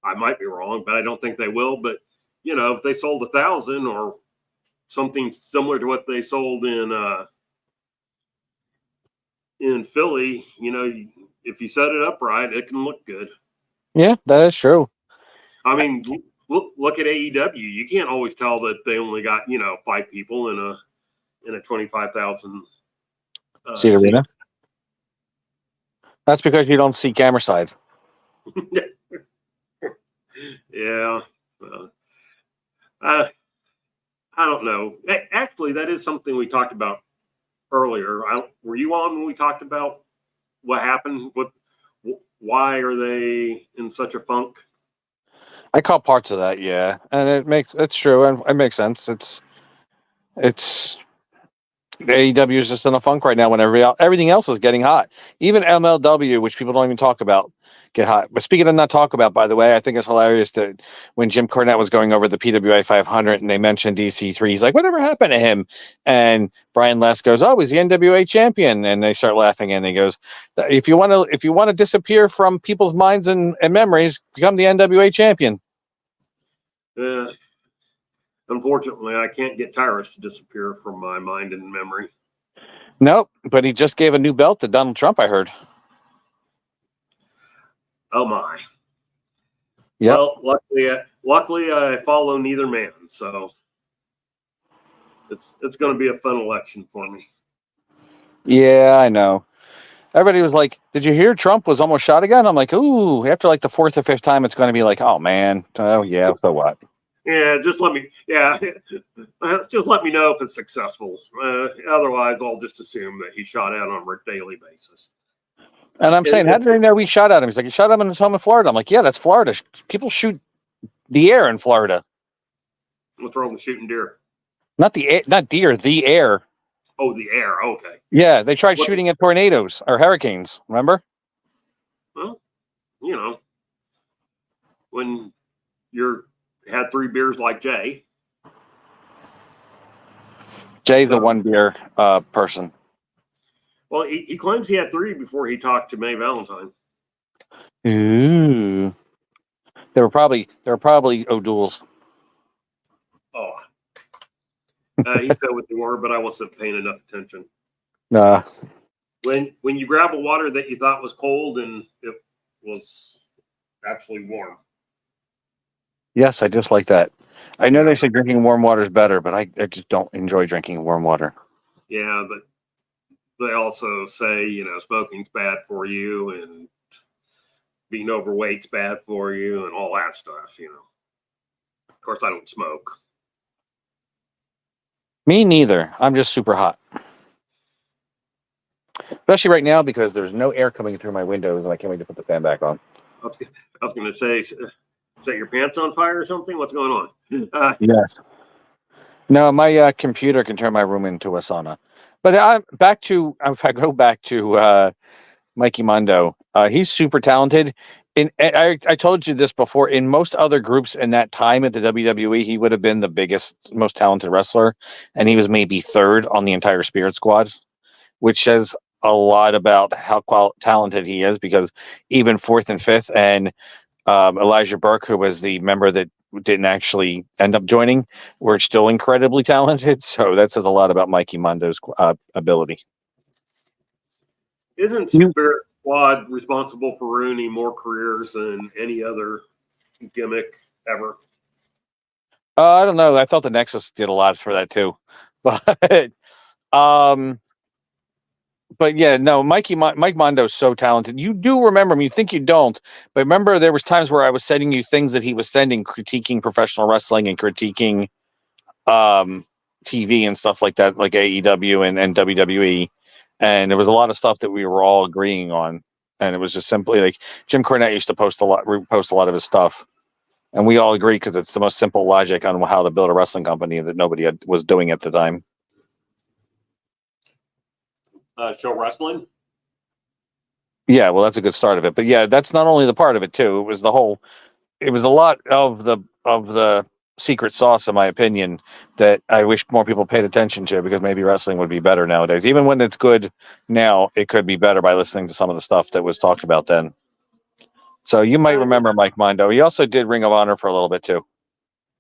I might be wrong, but I don't think they will. But if they sold 1,000 or something similar to what they sold in Philly, if you set it up right, it can look good. Yeah, that is true. I mean, look at AEW. You can't always tell that they only got 5 people in a 25,000 Seat arena. That's because you don't see camera side. Yeah. I don't know. Actually, that is something we talked about earlier. Were you on when we talked about what happened? Why are they in such a funk? I caught parts of that, yeah, and it's true, and it makes sense. It's AEW is just in a funk right now when everything else is getting hot. Even MLW, which people don't even talk about, get hot. But speaking of not talk about, by the way, I think it's hilarious that when Jim Cornette was going over the PWI 500 and they mentioned DC3, he's like, whatever happened to him? And Brian Last goes, oh, he's the NWA champion. And they start laughing and he goes, if you want to disappear from people's minds and memories, become the NWA champion. Unfortunately, I can't get Tyrus to disappear from my mind and memory. Nope, but he just gave a new belt to Donald Trump, I heard. Oh my! Yep. Well, luckily, I follow neither man, so it's going to be a fun election for me. Yeah, I know. Everybody was like, "Did you hear Trump was almost shot again?" I'm like, "Ooh!" After like the 4th or 5th time, it's going to be like, "Oh man, oh yeah, so what?" Yeah, just let me know if it's successful. Otherwise, I'll just assume that he shot out on a daily basis. And I'm saying, how did they know we shot at him? He's like, he shot him in his home in Florida. I'm like, yeah, that's Florida. People shoot the air in Florida. What's wrong with shooting deer? Not deer, the air. Oh, the air. Okay. Yeah, they tried shooting at tornadoes or hurricanes. Remember? Well, when you're had 3 beers like Jay. Jay's a 1 beer person. Well, he claims he had 3 before he talked to Mae Valentine. Ooh. They were probably O'Doul's. Oh. He said what they were, but I wasn't paying enough attention. Nah. When you grab a water that you thought was cold and it was actually warm. Yes, I just like that. I know they say drinking warm water is better, but I just don't enjoy drinking warm water. Yeah, but they also say, smoking's bad for you and being overweight's bad for you and all that stuff, Of course, I don't smoke. Me neither. I'm just super hot. Especially right now because there's no air coming through my windows and I can't wait to put the fan back on. I was going to say, set your pants on fire or something? What's going on? Yes. No, my computer can turn my room into a sauna. But if I go back to Mikey Mondo, he's super talented. And I told you this before, in most other groups in that time at the WWE, he would have been the biggest, most talented wrestler. And he was maybe 3rd on the entire Spirit Squad, which says a lot about how talented he is, because even 4th and 5th and Elijah Burke, who was the member that didn't actually end up joining, were still incredibly talented. So that says a lot about Mikey Mondo's ability. Isn't Spirit Squad responsible for ruining more careers than any other gimmick ever? I don't know. I thought the Nexus did a lot for that too, but yeah, no, Mike Mondo's so talented. You do remember him. You think you don't, but remember there was times where I was sending you things that he was sending, critiquing professional wrestling and critiquing TV and stuff like that, like AEW and WWE. And there was a lot of stuff that we were all agreeing on. And it was just simply like Jim Cornette used to repost a lot of his stuff. And we all agree because it's the most simple logic on how to build a wrestling company that nobody was doing at the time. Show wrestling? Yeah, well, that's a good start of it. But yeah, that's not only the part of it too. It was a lot of the secret sauce, in my opinion, that I wish more people paid attention to, because maybe wrestling would be better nowadays. Even when it's good now, it could be better by listening to some of the stuff that was talked about then. So you might remember Mike Mondo. He also did Ring of Honor for a little bit too.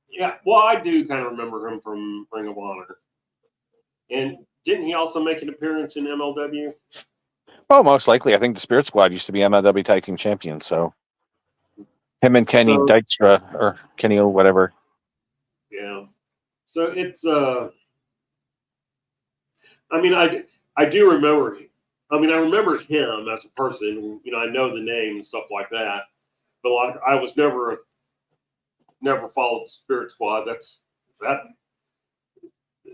Yeah, well, I do kind of remember him from Ring of Honor. And didn't he also make an appearance in MLW? Oh, most likely. I think the Spirit Squad used to be MLW Tag Team Champions. So him and Kenny Dykstra or Kenny or whatever. Yeah. So it's I mean, I do remember. I mean, I remember him as a person. You know, I know the name and stuff like that. But like, I was never followed the Spirit Squad. That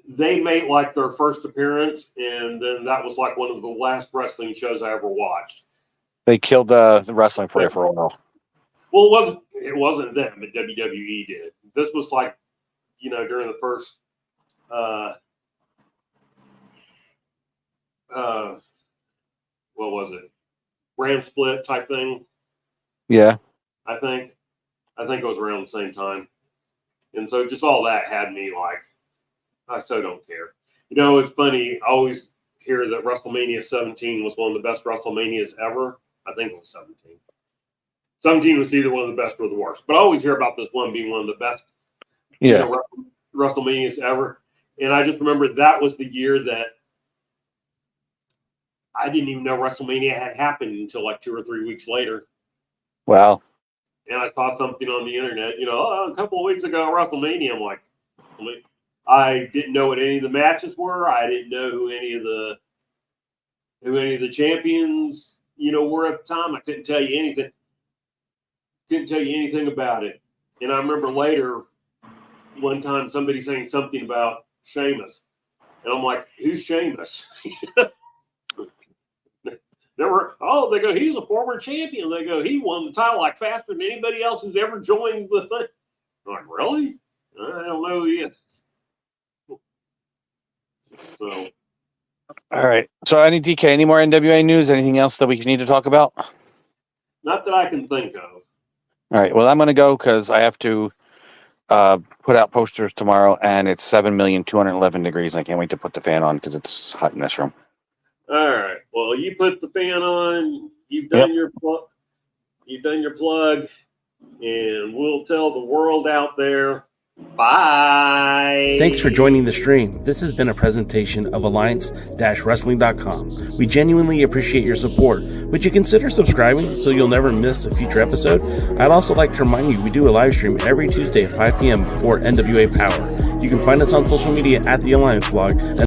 they made like their first appearance, and then that was like one of the last wrestling shows I ever watched. They killed the wrestling for a while. Well, it wasn't them, but WWE did. This was like, you know, during the first what was it? Brand split type thing. Yeah. I think it was around the same time. And so just all that had me like, I so don't care. You know, it's funny. I always hear that WrestleMania 17 was one of the best WrestleManias ever. I think it was 17. 17 was either one of the best or the worst. But I always hear about this one being one of the best WrestleManias ever. And I just remember that was the year that I didn't even know WrestleMania had happened until like 2 or 3 weeks later. Wow. And I saw something on the internet, you know, a couple of weeks ago, WrestleMania. I'm like, I didn't know what any of the matches were. I didn't know who any of the champions, you know, were at the time. I couldn't tell you anything. Couldn't tell you anything about it. And I remember later, one time, somebody saying something about Sheamus, and I'm like, "Who's Sheamus?" They go, he's a former champion. They go, he won the title like faster than anybody else who's ever joined the thing. I'm like, really? I don't know who he is. So, all right. So, any more NWA news? Anything else that we need to talk about? Not that I can think of. All right. Well, I'm going to go because I have to put out posters tomorrow, and it's 7,211 degrees. And I can't wait to put the fan on because it's hot in this room. All right. Well, you put the fan on. You've done your plug. You've done your plug, and we'll tell the world out there. Bye. Thanks for joining the stream. This has been a presentation of Alliance-Wrestling.com. We genuinely appreciate your support. Would you consider subscribing so you'll never miss a future episode? I'd also like to remind you we do a live stream every Tuesday at 5 p.m. before NWA Power. You can find us on social media at The Alliance Blog.